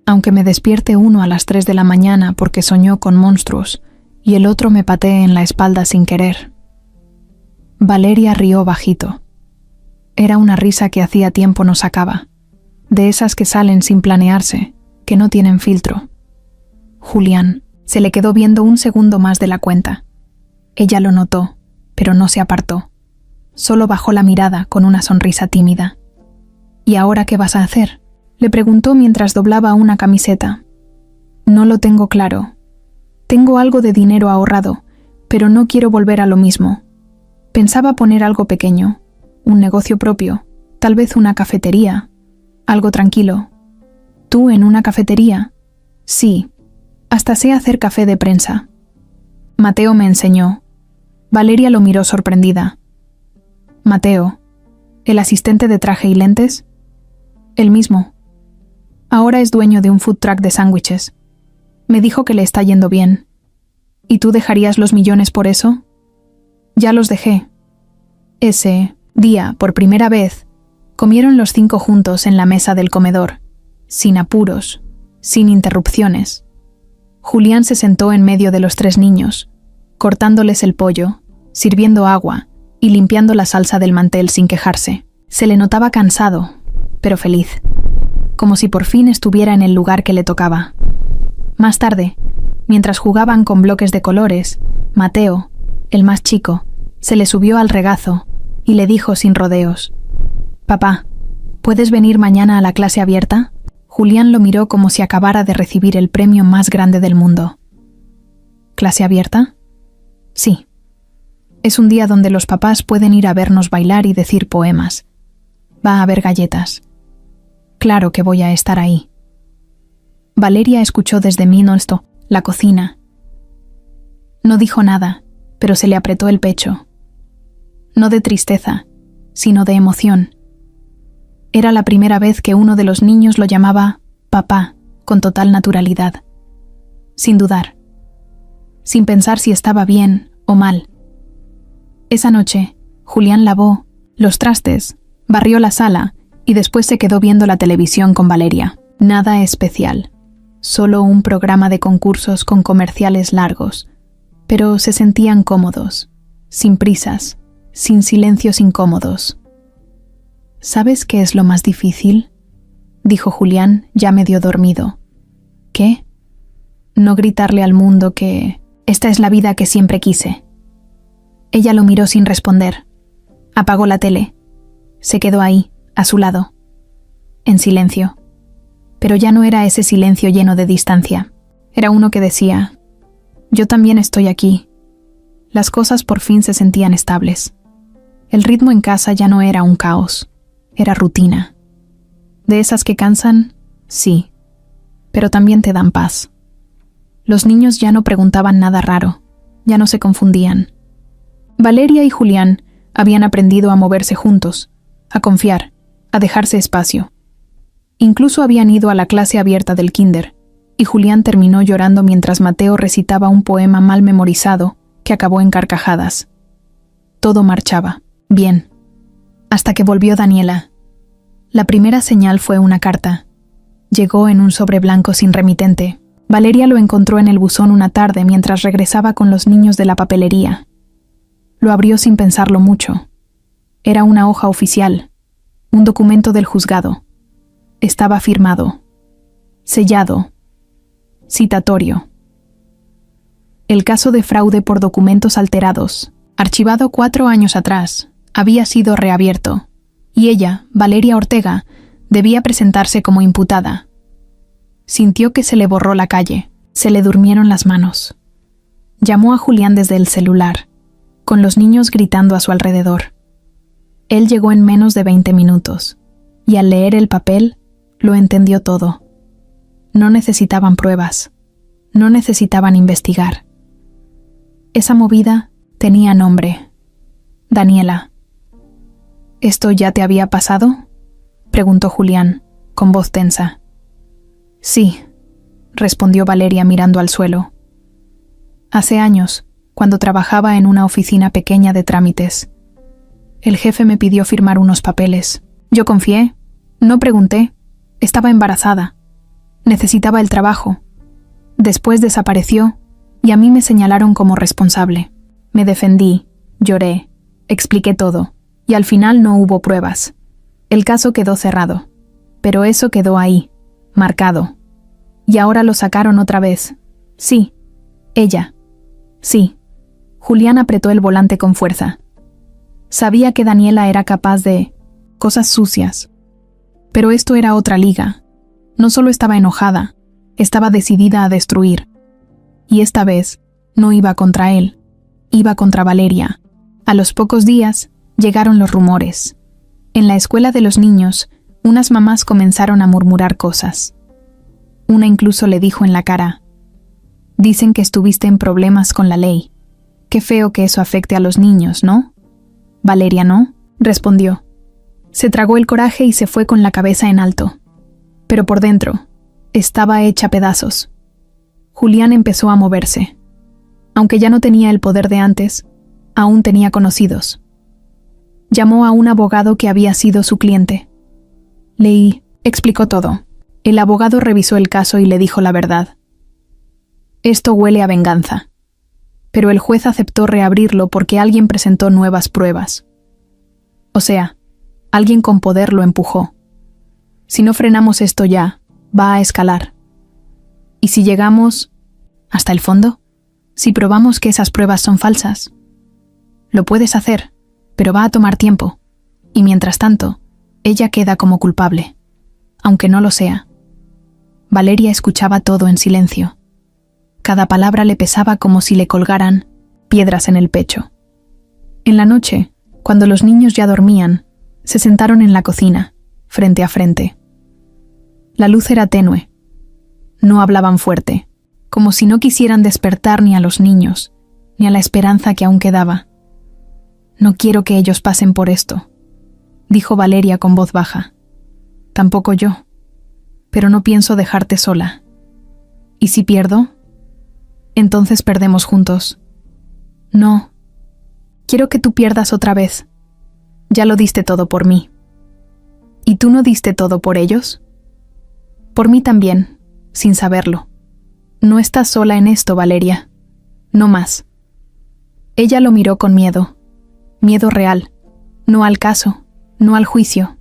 Aunque me despierte uno a las 3 de la mañana porque soñó con monstruos y el otro me patee en la espalda sin querer. Valeria rió bajito. Era una risa que hacía tiempo no sacaba, de esas que salen sin planearse, que no tienen filtro. Julián se le quedó viendo un segundo más de la cuenta. Ella lo notó, pero no se apartó. Solo bajó la mirada con una sonrisa tímida. ¿Y ahora qué vas a hacer?, le preguntó mientras doblaba una camiseta. No lo tengo claro. Tengo algo de dinero ahorrado, pero no quiero volver a lo mismo. Pensaba poner algo pequeño, un negocio propio, tal vez una cafetería, algo tranquilo. ¿Tú en una cafetería? Sí, hasta sé hacer café de prensa. Mateo me enseñó. Valeria lo miró sorprendida. Mateo, ¿el asistente de traje y lentes? El mismo. Ahora es dueño de un food truck de sándwiches. Me dijo que le está yendo bien. ¿Y tú dejarías los millones por eso? Ya los dejé. Ese día, por primera vez, comieron los 5 juntos en la mesa del comedor, sin apuros, sin interrupciones. Julián se sentó en medio de los 3 niños, cortándoles el pollo, sirviendo agua y limpiando la salsa del mantel sin quejarse. Se le notaba cansado, pero feliz, como si por fin estuviera en el lugar que le tocaba. Más tarde, mientras jugaban con bloques de colores, Mateo, el más chico, se le subió al regazo y le dijo sin rodeos: «Papá, ¿puedes venir mañana a la clase abierta?» Julián lo miró como si acabara de recibir el premio más grande del mundo. ¿Clase abierta? Sí. Es un día donde los papás pueden ir a vernos bailar y decir poemas. Va a haber galletas. Claro que voy a estar ahí. Valeria escuchó desde Minolsto, la cocina. No dijo nada, pero se le apretó el pecho. No de tristeza, sino de emoción. Era la primera vez que uno de los niños lo llamaba papá con total naturalidad. Sin dudar. Sin pensar si estaba bien o mal. Esa noche, Julián lavó los trastes, barrió la sala y después se quedó viendo la televisión con Valeria. Nada especial. Solo un programa de concursos con comerciales largos. Pero se sentían cómodos, sin prisas, sin silencios incómodos. ¿Sabes qué es lo más difícil?, dijo Julián, ya medio dormido. ¿Qué? No gritarle al mundo que esta es la vida que siempre quise. Ella lo miró sin responder. Apagó la tele. Se quedó ahí, a su lado, en silencio. Pero ya no era ese silencio lleno de distancia. Era uno que decía: yo también estoy aquí. Las cosas por fin se sentían estables. El ritmo en casa ya no era un caos. Era rutina. De esas que cansan, sí, pero también te dan paz. Los niños ya no preguntaban nada raro, ya no se confundían. Valeria y Julián habían aprendido a moverse juntos, a confiar, a dejarse espacio. Incluso habían ido a la clase abierta del kinder, y Julián terminó llorando mientras Mateo recitaba un poema mal memorizado que acabó en carcajadas. Todo marchaba bien, hasta que volvió Daniela. La primera señal fue una carta. Llegó en un sobre blanco sin remitente. Valeria lo encontró en el buzón una tarde mientras regresaba con los niños de la papelería. Lo abrió sin pensarlo mucho. Era una hoja oficial, un documento del juzgado. Estaba firmado, sellado, citatorio. El caso de fraude por documentos alterados, archivado 4 años atrás, había sido reabierto, y ella, Valeria Ortega, debía presentarse como imputada. Sintió que se le borró la calle, se le durmieron las manos. Llamó a Julián desde el celular, con los niños gritando a su alrededor. Él llegó en menos de 20 minutos, y al leer el papel, lo entendió todo. No necesitaban pruebas, no necesitaban investigar. Esa movida tenía nombre: Daniela. ¿Esto ya te había pasado?, preguntó Julián, con voz tensa. Sí, respondió Valeria mirando al suelo. Hace años, cuando trabajaba en una oficina pequeña de trámites. El jefe me pidió firmar unos papeles. Yo confié, no pregunté, estaba embarazada, necesitaba el trabajo. Después desapareció y a mí me señalaron como responsable. Me defendí, lloré, expliqué todo, y al final no hubo pruebas. El caso quedó cerrado, pero eso quedó ahí, marcado. Y ahora lo sacaron otra vez. Sí, ella. Sí. Julián apretó el volante con fuerza. Sabía que Daniela era capaz de cosas sucias. Pero esto era otra liga. No solo estaba enojada, estaba decidida a destruir. Y esta vez no iba contra él, iba contra Valeria. A los pocos días llegaron los rumores. En la escuela de los niños, unas mamás comenzaron a murmurar cosas. Una incluso le dijo en la cara: «Dicen que estuviste en problemas con la ley. Qué feo que eso afecte a los niños, ¿no?» «Valeria, no», respondió. Se tragó el coraje y se fue con la cabeza en alto. Pero por dentro, estaba hecha pedazos. Julián empezó a moverse. Aunque ya no tenía el poder de antes, aún tenía conocidos. Llamó a un abogado que había sido su cliente. Leí, explicó todo. El abogado revisó el caso y le dijo la verdad. Esto huele a venganza. Pero el juez aceptó reabrirlo porque alguien presentó nuevas pruebas. O sea, alguien con poder lo empujó. Si no frenamos esto ya, va a escalar. ¿Y si llegamos hasta el fondo? Si probamos que esas pruebas son falsas. Lo puedes hacer, pero va a tomar tiempo. Y mientras tanto, ella queda como culpable, aunque no lo sea. Valeria escuchaba todo en silencio. Cada palabra le pesaba como si le colgaran piedras en el pecho. En la noche, cuando los niños ya dormían, se sentaron en la cocina, frente a frente. La luz era tenue. No hablaban fuerte, como si no quisieran despertar ni a los niños, ni a la esperanza que aún quedaba. «No quiero que ellos pasen por esto», dijo Valeria con voz baja. «Tampoco yo. Pero no pienso dejarte sola. ¿Y si pierdo? Entonces perdemos juntos». «No. Quiero que tú pierdas otra vez. Ya lo diste todo por mí». «¿Y tú no diste todo por ellos?» «Por mí también, sin saberlo. No estás sola en esto, Valeria. No más». Ella lo miró con miedo. Miedo real. No al caso, no al juicio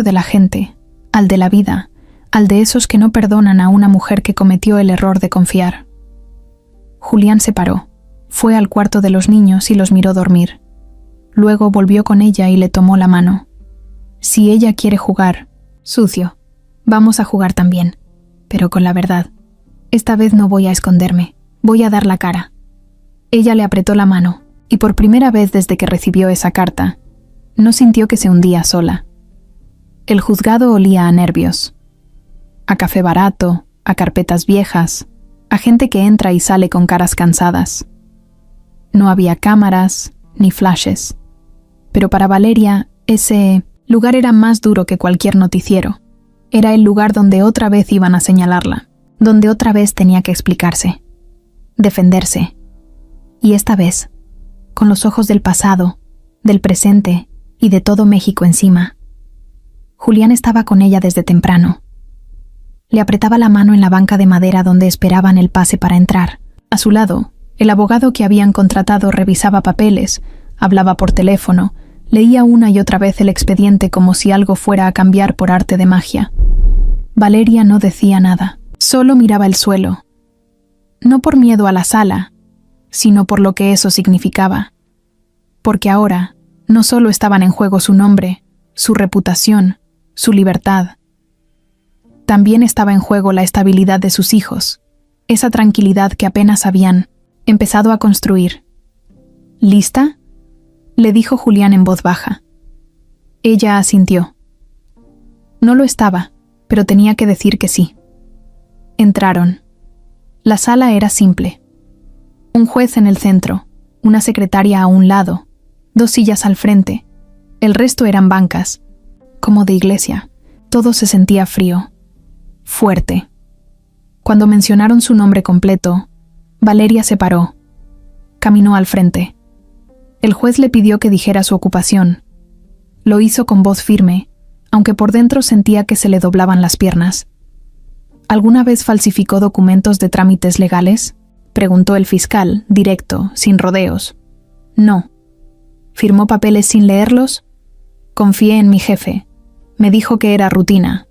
de la gente, al de la vida, al de esos que no perdonan a una mujer que cometió el error de confiar. Julián se paró, fue al cuarto de los niños y los miró dormir. Luego volvió con ella y le tomó la mano. «Si ella quiere jugar, sucio, vamos a jugar también, pero con la verdad. Esta vez no voy a esconderme, voy a dar la cara». Ella le apretó la mano, y por primera vez desde que recibió esa carta, no sintió que se hundía sola. El juzgado olía a nervios, a café barato, a carpetas viejas, a gente que entra y sale con caras cansadas. No había cámaras ni flashes, pero para Valeria ese lugar era más duro que cualquier noticiero. Era el lugar donde otra vez iban a señalarla, donde otra vez tenía que explicarse, defenderse. Y esta vez, con los ojos del pasado, del presente y de todo México encima. Julián estaba con ella desde temprano. Le apretaba la mano en la banca de madera donde esperaban el pase para entrar. A su lado, el abogado que habían contratado revisaba papeles, hablaba por teléfono, leía una y otra vez el expediente como si algo fuera a cambiar por arte de magia. Valeria no decía nada, solo miraba el suelo. No por miedo a la sala, sino por lo que eso significaba. Porque ahora no solo estaban en juego su nombre, su reputación, su libertad. También estaba en juego la estabilidad de sus hijos, esa tranquilidad que apenas habían empezado a construir. ¿Lista?, le dijo Julián en voz baja. Ella asintió. No lo estaba, pero tenía que decir que sí. Entraron. La sala era simple. Un juez en el centro, una secretaria a un lado, 2 sillas al frente. El resto eran bancas, como de iglesia. Todo se sentía frío, fuerte. Cuando mencionaron su nombre completo, Valeria se paró. Caminó al frente. El juez le pidió que dijera su ocupación. Lo hizo con voz firme, aunque por dentro sentía que se le doblaban las piernas. ¿Alguna vez falsificó documentos de trámites legales?, preguntó el fiscal, directo, sin rodeos. No. ¿Firmó papeles sin leerlos? Confié en mi jefe. Me dijo que era rutina.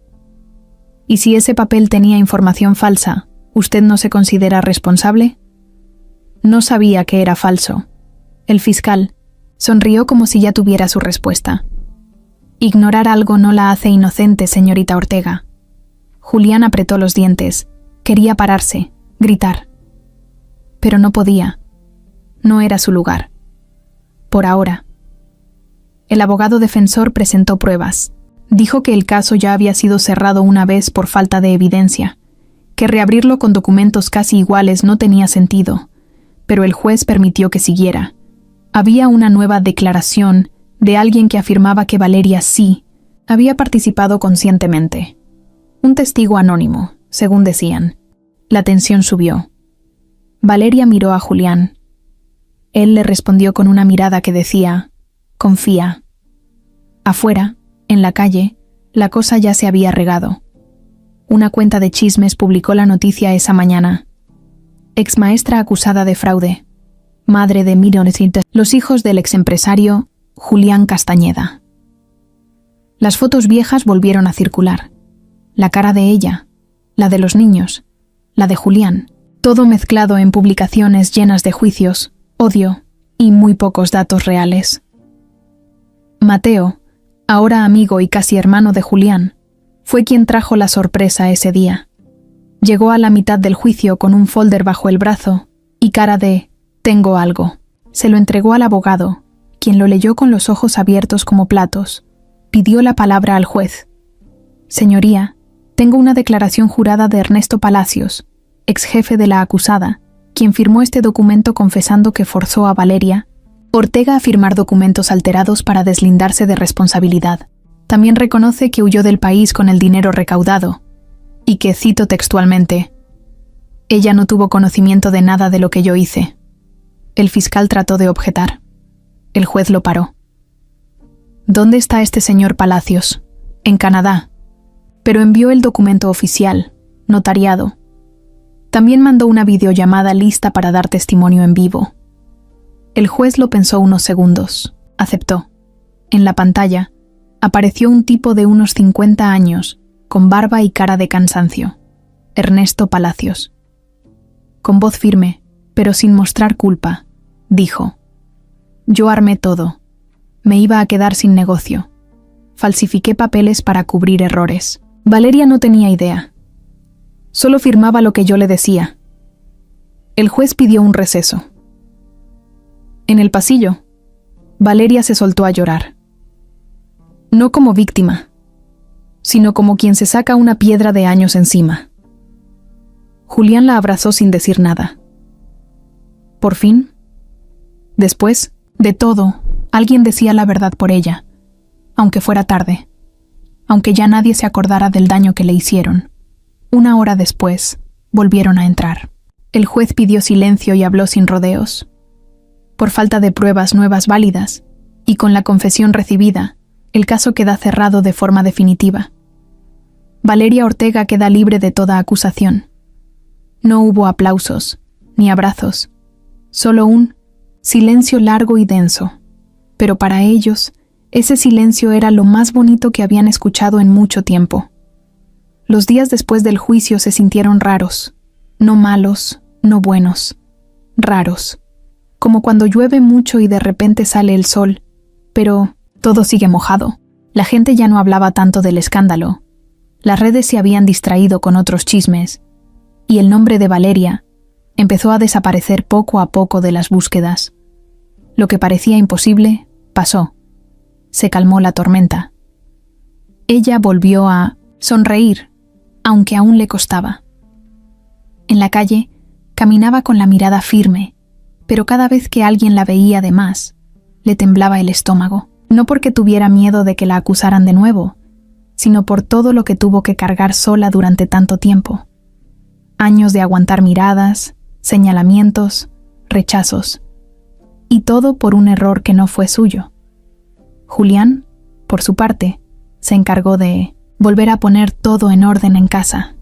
¿Y si ese papel tenía información falsa, usted no se considera responsable? No sabía que era falso. El fiscal sonrió como si ya tuviera su respuesta. Ignorar algo no la hace inocente, señorita Ortega. Julián apretó los dientes. Quería pararse, gritar. Pero no podía. No era su lugar. Por ahora. El abogado defensor presentó pruebas. Dijo que el caso ya había sido cerrado una vez por falta de evidencia, que reabrirlo con documentos casi iguales no tenía sentido, pero el juez permitió que siguiera. Había una nueva declaración de alguien que afirmaba que Valeria sí había participado conscientemente. Un testigo anónimo, según decían. La tensión subió. Valeria miró a Julián. Él le respondió con una mirada que decía: confía. Afuera, en la calle, la cosa ya se había regado. Una cuenta de chismes publicó la noticia esa mañana. Exmaestra acusada de fraude. Madre de los hijos del exempresario Julián Castañeda. Las fotos viejas volvieron a circular. La cara de ella, la de los niños, la de Julián, todo mezclado en publicaciones llenas de juicios, odio y muy pocos datos reales. Mateo, ahora amigo y casi hermano de Julián, fue quien trajo la sorpresa ese día. Llegó a la mitad del juicio con un folder bajo el brazo y cara de «tengo algo». Se lo entregó al abogado, quien lo leyó con los ojos abiertos como platos. Pidió la palabra al juez. «Señoría, tengo una declaración jurada de Ernesto Palacios, ex jefe de la acusada, quien firmó este documento confesando que forzó a Valeria Ortega a firmar documentos alterados para deslindarse de responsabilidad. También reconoce que huyó del país con el dinero recaudado y que, cito textualmente, «ella no tuvo conocimiento de nada de lo que yo hice». El fiscal trató de objetar. El juez lo paró. «¿Dónde está este señor Palacios?» «En Canadá». Pero envió el documento oficial, notariado. También mandó una videollamada lista para dar testimonio en vivo. El juez lo pensó unos segundos. Aceptó. En la pantalla apareció un tipo de unos 50 años, con barba y cara de cansancio. Ernesto Palacios. Con voz firme, pero sin mostrar culpa, dijo: «Yo armé todo. Me iba a quedar sin negocio. Falsifiqué papeles para cubrir errores». Valeria no tenía idea. Solo firmaba lo que yo le decía. El juez pidió un receso. En el pasillo, Valeria se soltó a llorar. No como víctima, sino como quien se saca una piedra de años encima. Julián la abrazó sin decir nada. Por fin, después de todo, alguien decía la verdad por ella, aunque fuera tarde, aunque ya nadie se acordara del daño que le hicieron. Una hora después, volvieron a entrar. El juez pidió silencio y habló sin rodeos. Por falta de pruebas nuevas válidas, y con la confesión recibida, el caso queda cerrado de forma definitiva. Valeria Ortega queda libre de toda acusación. No hubo aplausos, ni abrazos, solo un silencio largo y denso. Pero para ellos, ese silencio era lo más bonito que habían escuchado en mucho tiempo. Los días después del juicio se sintieron raros, no malos, no buenos, raros. Como cuando llueve mucho y de repente sale el sol, pero todo sigue mojado. La gente ya no hablaba tanto del escándalo. Las redes se habían distraído con otros chismes, y el nombre de Valeria empezó a desaparecer poco a poco de las búsquedas. Lo que parecía imposible, pasó. Se calmó la tormenta. Ella volvió a sonreír, aunque aún le costaba. En la calle, caminaba con la mirada firme, pero cada vez que alguien la veía de más, le temblaba el estómago. No porque tuviera miedo de que la acusaran de nuevo, sino por todo lo que tuvo que cargar sola durante tanto tiempo. Años de aguantar miradas, señalamientos, rechazos. Y todo por un error que no fue suyo. Julián, por su parte, se encargó de volver a poner todo en orden en casa.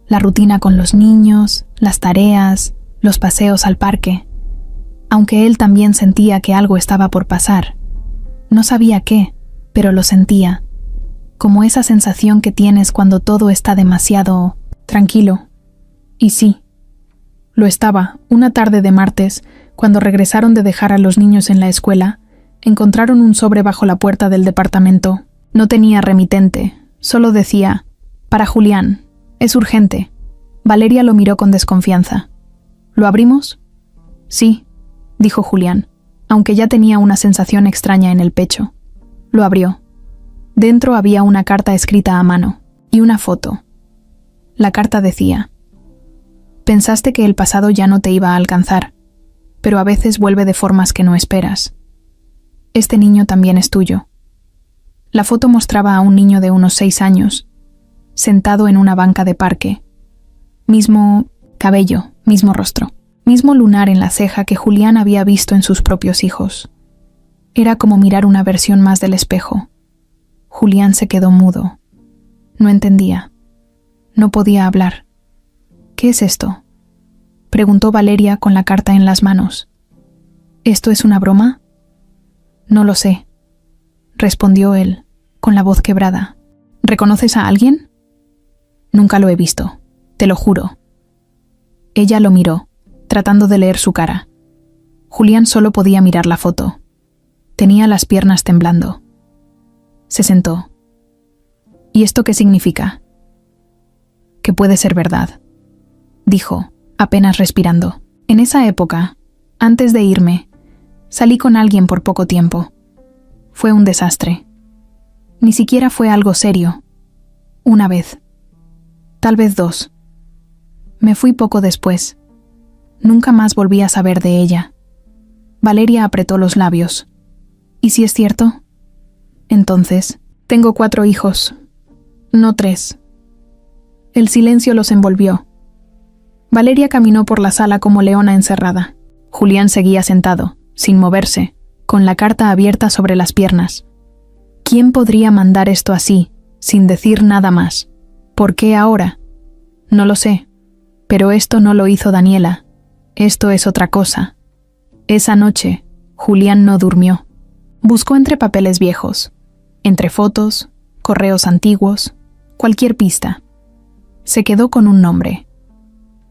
La rutina con los niños, las tareas, los paseos al parque. Aunque él también sentía que algo estaba por pasar. No sabía qué, pero lo sentía. Como esa sensación que tienes cuando todo está demasiado tranquilo. Y sí, lo estaba. Una tarde de martes, cuando regresaron de dejar a los niños en la escuela, encontraron un sobre bajo la puerta del departamento. No tenía remitente, solo decía, para Julián, es urgente. Valeria lo miró con desconfianza. ¿Lo abrimos? Sí, dijo Julián, aunque ya tenía una sensación extraña en el pecho. Lo abrió. Dentro había una carta escrita a mano y una foto. La carta decía: pensaste que el pasado ya no te iba a alcanzar, pero a veces vuelve de formas que no esperas. Este niño también es tuyo. La foto mostraba a un niño de unos 6 años, sentado en una banca de parque. Mismo cabello, mismo rostro, mismo lunar en la ceja que Julián había visto en sus propios hijos. Era como mirar una versión más del espejo. Julián se quedó mudo. No entendía. No podía hablar. ¿Qué es esto?, preguntó Valeria con la carta en las manos. ¿Esto es una broma? No lo sé, respondió él, con la voz quebrada. ¿Reconoces a alguien? Nunca lo he visto, te lo juro. Ella lo miró, tratando de leer su cara. Julián solo podía mirar la foto. Tenía las piernas temblando. Se sentó. ¿Y esto qué significa? Que puede ser verdad, dijo, apenas respirando. En esa época, antes de irme, salí con alguien por poco tiempo. Fue un desastre. Ni siquiera fue algo serio. Una vez. Tal vez 2. Me fui poco después. Nunca más volví a saber de ella. Valeria apretó los labios. ¿Y si es cierto? Entonces, tengo 4 hijos. No 3. El silencio los envolvió. Valeria caminó por la sala como leona encerrada. Julián seguía sentado, sin moverse, con la carta abierta sobre las piernas. ¿Quién podría mandar esto así, sin decir nada más? ¿Por qué ahora? No lo sé, pero esto no lo hizo Daniela. Esto es otra cosa. Esa noche, Julián no durmió. Buscó entre papeles viejos, entre fotos, correos antiguos, cualquier pista. Se quedó con un nombre.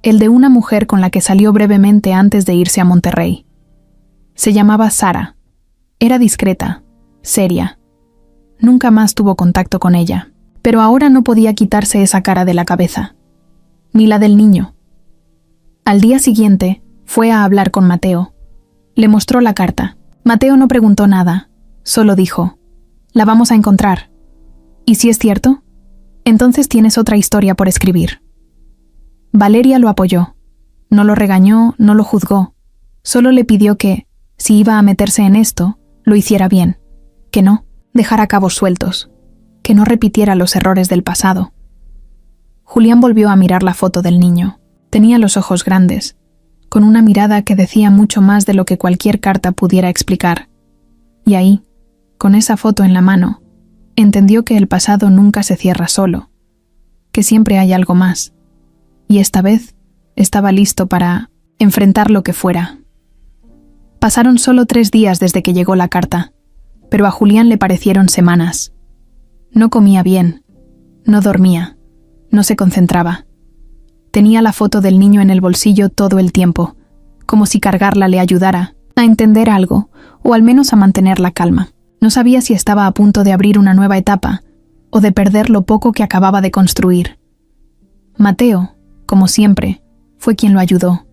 El de una mujer con la que salió brevemente antes de irse a Monterrey. Se llamaba Sara. Era discreta, seria. Nunca más tuvo contacto con ella, pero ahora no podía quitarse esa cara de la cabeza. Ni la del niño. Al día siguiente, fue a hablar con Mateo. Le mostró la carta. Mateo no preguntó nada, solo dijo: la vamos a encontrar. ¿Y si es cierto? Entonces tienes otra historia por escribir. Valeria lo apoyó. No lo regañó, no lo juzgó. Solo le pidió que, si iba a meterse en esto, lo hiciera bien. Que no dejara cabos sueltos. Que no repitiera los errores del pasado. Julián volvió a mirar la foto del niño. Tenía los ojos grandes, con una mirada que decía mucho más de lo que cualquier carta pudiera explicar. Y ahí, con esa foto en la mano, entendió que el pasado nunca se cierra solo, que siempre hay algo más. Y esta vez estaba listo para enfrentar lo que fuera. Pasaron solo 3 días desde que llegó la carta, pero a Julián le parecieron semanas. No comía bien, no dormía, no se concentraba. Tenía la foto del niño en el bolsillo todo el tiempo, como si cargarla le ayudara a entender algo, o al menos a mantener la calma. No sabía si estaba a punto de abrir una nueva etapa, o de perder lo poco que acababa de construir. Mateo, como siempre, fue quien lo ayudó.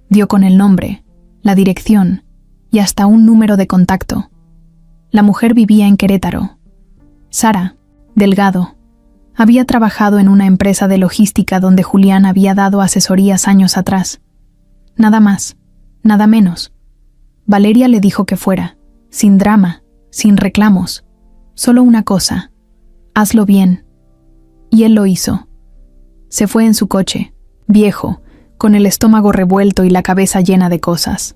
Dio con el nombre, la dirección y hasta un número de contacto. La mujer vivía en Querétaro. Sara, Delgado, había trabajado en una empresa de logística donde Julián había dado asesorías años atrás. Nada más, nada menos. Valeria le dijo que fuera, sin drama, sin reclamos, solo una cosa: hazlo bien. Y él lo hizo. Se fue en su coche, viejo, con el estómago revuelto y la cabeza llena de cosas.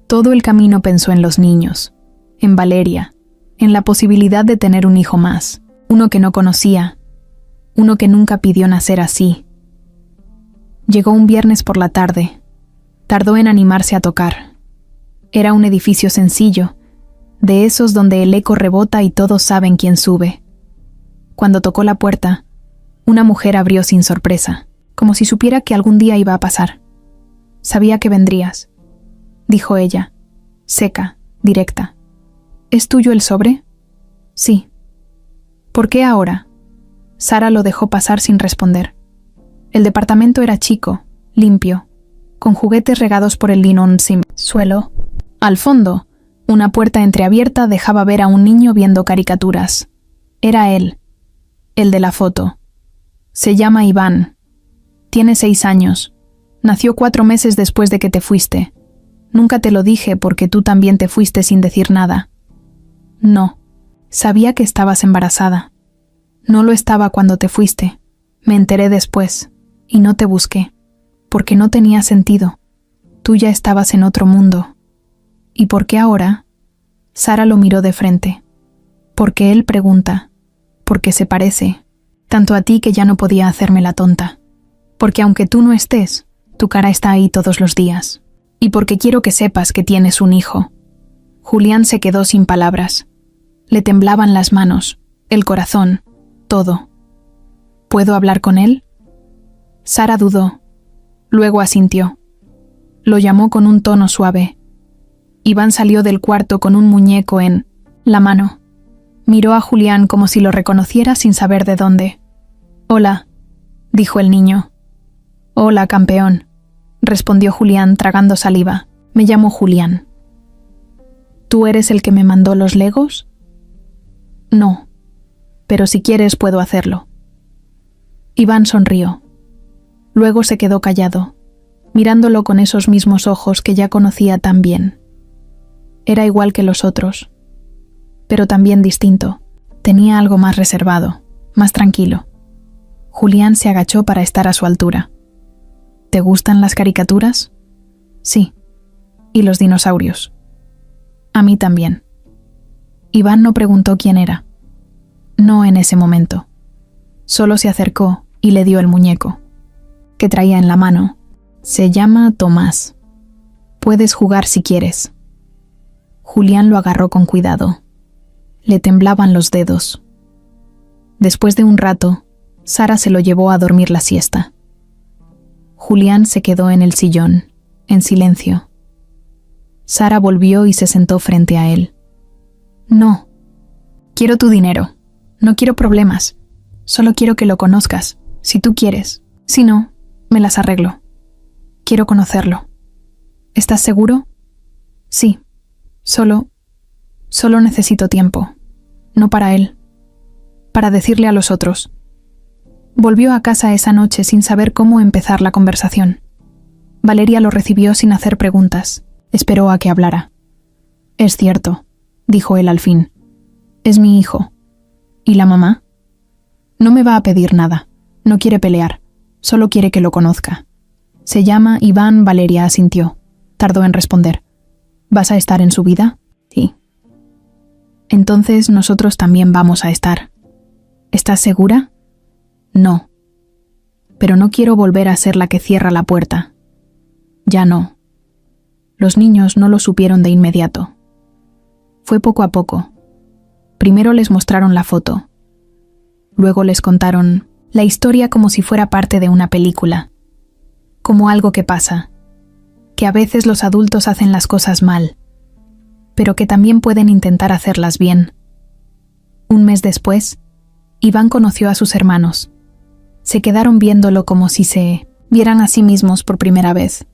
Todo el camino pensó en los niños, en Valeria, en la posibilidad de tener un hijo más, uno que no conocía, uno que nunca pidió nacer así. Llegó un viernes por la tarde. Tardó en animarse a tocar. Era un edificio sencillo, de esos donde el eco rebota y todos saben quién sube. Cuando tocó la puerta, una mujer abrió sin sorpresa, como si supiera que algún día iba a pasar. «Sabía que vendrías», dijo ella, seca, directa. «¿Es tuyo el sobre?» «Sí». «¿Por qué ahora?» Sara lo dejó pasar sin responder. El departamento era chico, limpio, con juguetes regados por el linón sin suelo. Al fondo, una puerta entreabierta dejaba ver a un niño viendo caricaturas. Era él, el de la foto. Se llama Iván. Tiene 6 años. Nació 4 meses después de que te fuiste. Nunca te lo dije porque tú también te fuiste sin decir nada. No, sabía que estabas embarazada. No lo estaba cuando te fuiste. Me enteré después, y no te busqué, porque no tenía sentido. Tú ya estabas en otro mundo. ¿Y por qué ahora? Sara lo miró de frente. Porque él pregunta. Porque se parece, tanto a ti que ya no podía hacerme la tonta. Porque aunque tú no estés, tu cara está ahí todos los días. Y porque quiero que sepas que tienes un hijo. Julián se quedó sin palabras. Le temblaban las manos, el corazón, todo. ¿Puedo hablar con él? Sara dudó. Luego asintió. Lo llamó con un tono suave. Iván salió del cuarto con un muñeco en la mano. Miró a Julián como si lo reconociera sin saber de dónde. «Hola», dijo el niño. «Hola, campeón», respondió Julián tragando saliva. «Me llamo Julián». «¿Tú eres el que me mandó los legos?» «No, pero si quieres puedo hacerlo». Iván sonrió. Luego se quedó callado, mirándolo con esos mismos ojos que ya conocía tan bien. Era igual que los otros, pero también distinto. Tenía algo más reservado, más tranquilo. Julián se agachó para estar a su altura. ¿Te gustan las caricaturas? Sí. ¿Y los dinosaurios? A mí también. Iván no preguntó quién era. No en ese momento. Solo se acercó y le dio el muñeco, que traía en la mano. Se llama Tomás. Puedes jugar si quieres. Julián lo agarró con cuidado. Le temblaban los dedos. Después de un rato, Sara se lo llevó a dormir la siesta. Julián se quedó en el sillón, en silencio. Sara volvió y se sentó frente a él. «No. Quiero tu dinero. No quiero problemas. Solo quiero que lo conozcas, si tú quieres. Si no, me las arreglo. Quiero conocerlo. ¿Estás seguro?» «Sí. Solo necesito tiempo. No para él. Para decirle a los otros». Volvió a casa esa noche sin saber cómo empezar la conversación. Valeria lo recibió sin hacer preguntas. Esperó a que hablara. «Es cierto», dijo él al fin. «Es mi hijo. ¿Y la mamá?» «No me va a pedir nada. No quiere pelear. Solo quiere que lo conozca. Se llama Iván». Valeria asintió. Tardó en responder. «¿Vas a estar en su vida?» «Sí». «Entonces nosotros también vamos a estar». «¿Estás segura?» «No. Pero no quiero volver a ser la que cierra la puerta. Ya no». Los niños no lo supieron de inmediato. Fue poco a poco. Primero les mostraron la foto. Luego les contaron la historia como si fuera parte de una película. Como algo que pasa. Que a veces los adultos hacen las cosas mal, pero que también pueden intentar hacerlas bien. Un mes después, Iván conoció a sus hermanos. Se quedaron viéndolo como si se vieran a sí mismos por primera vez.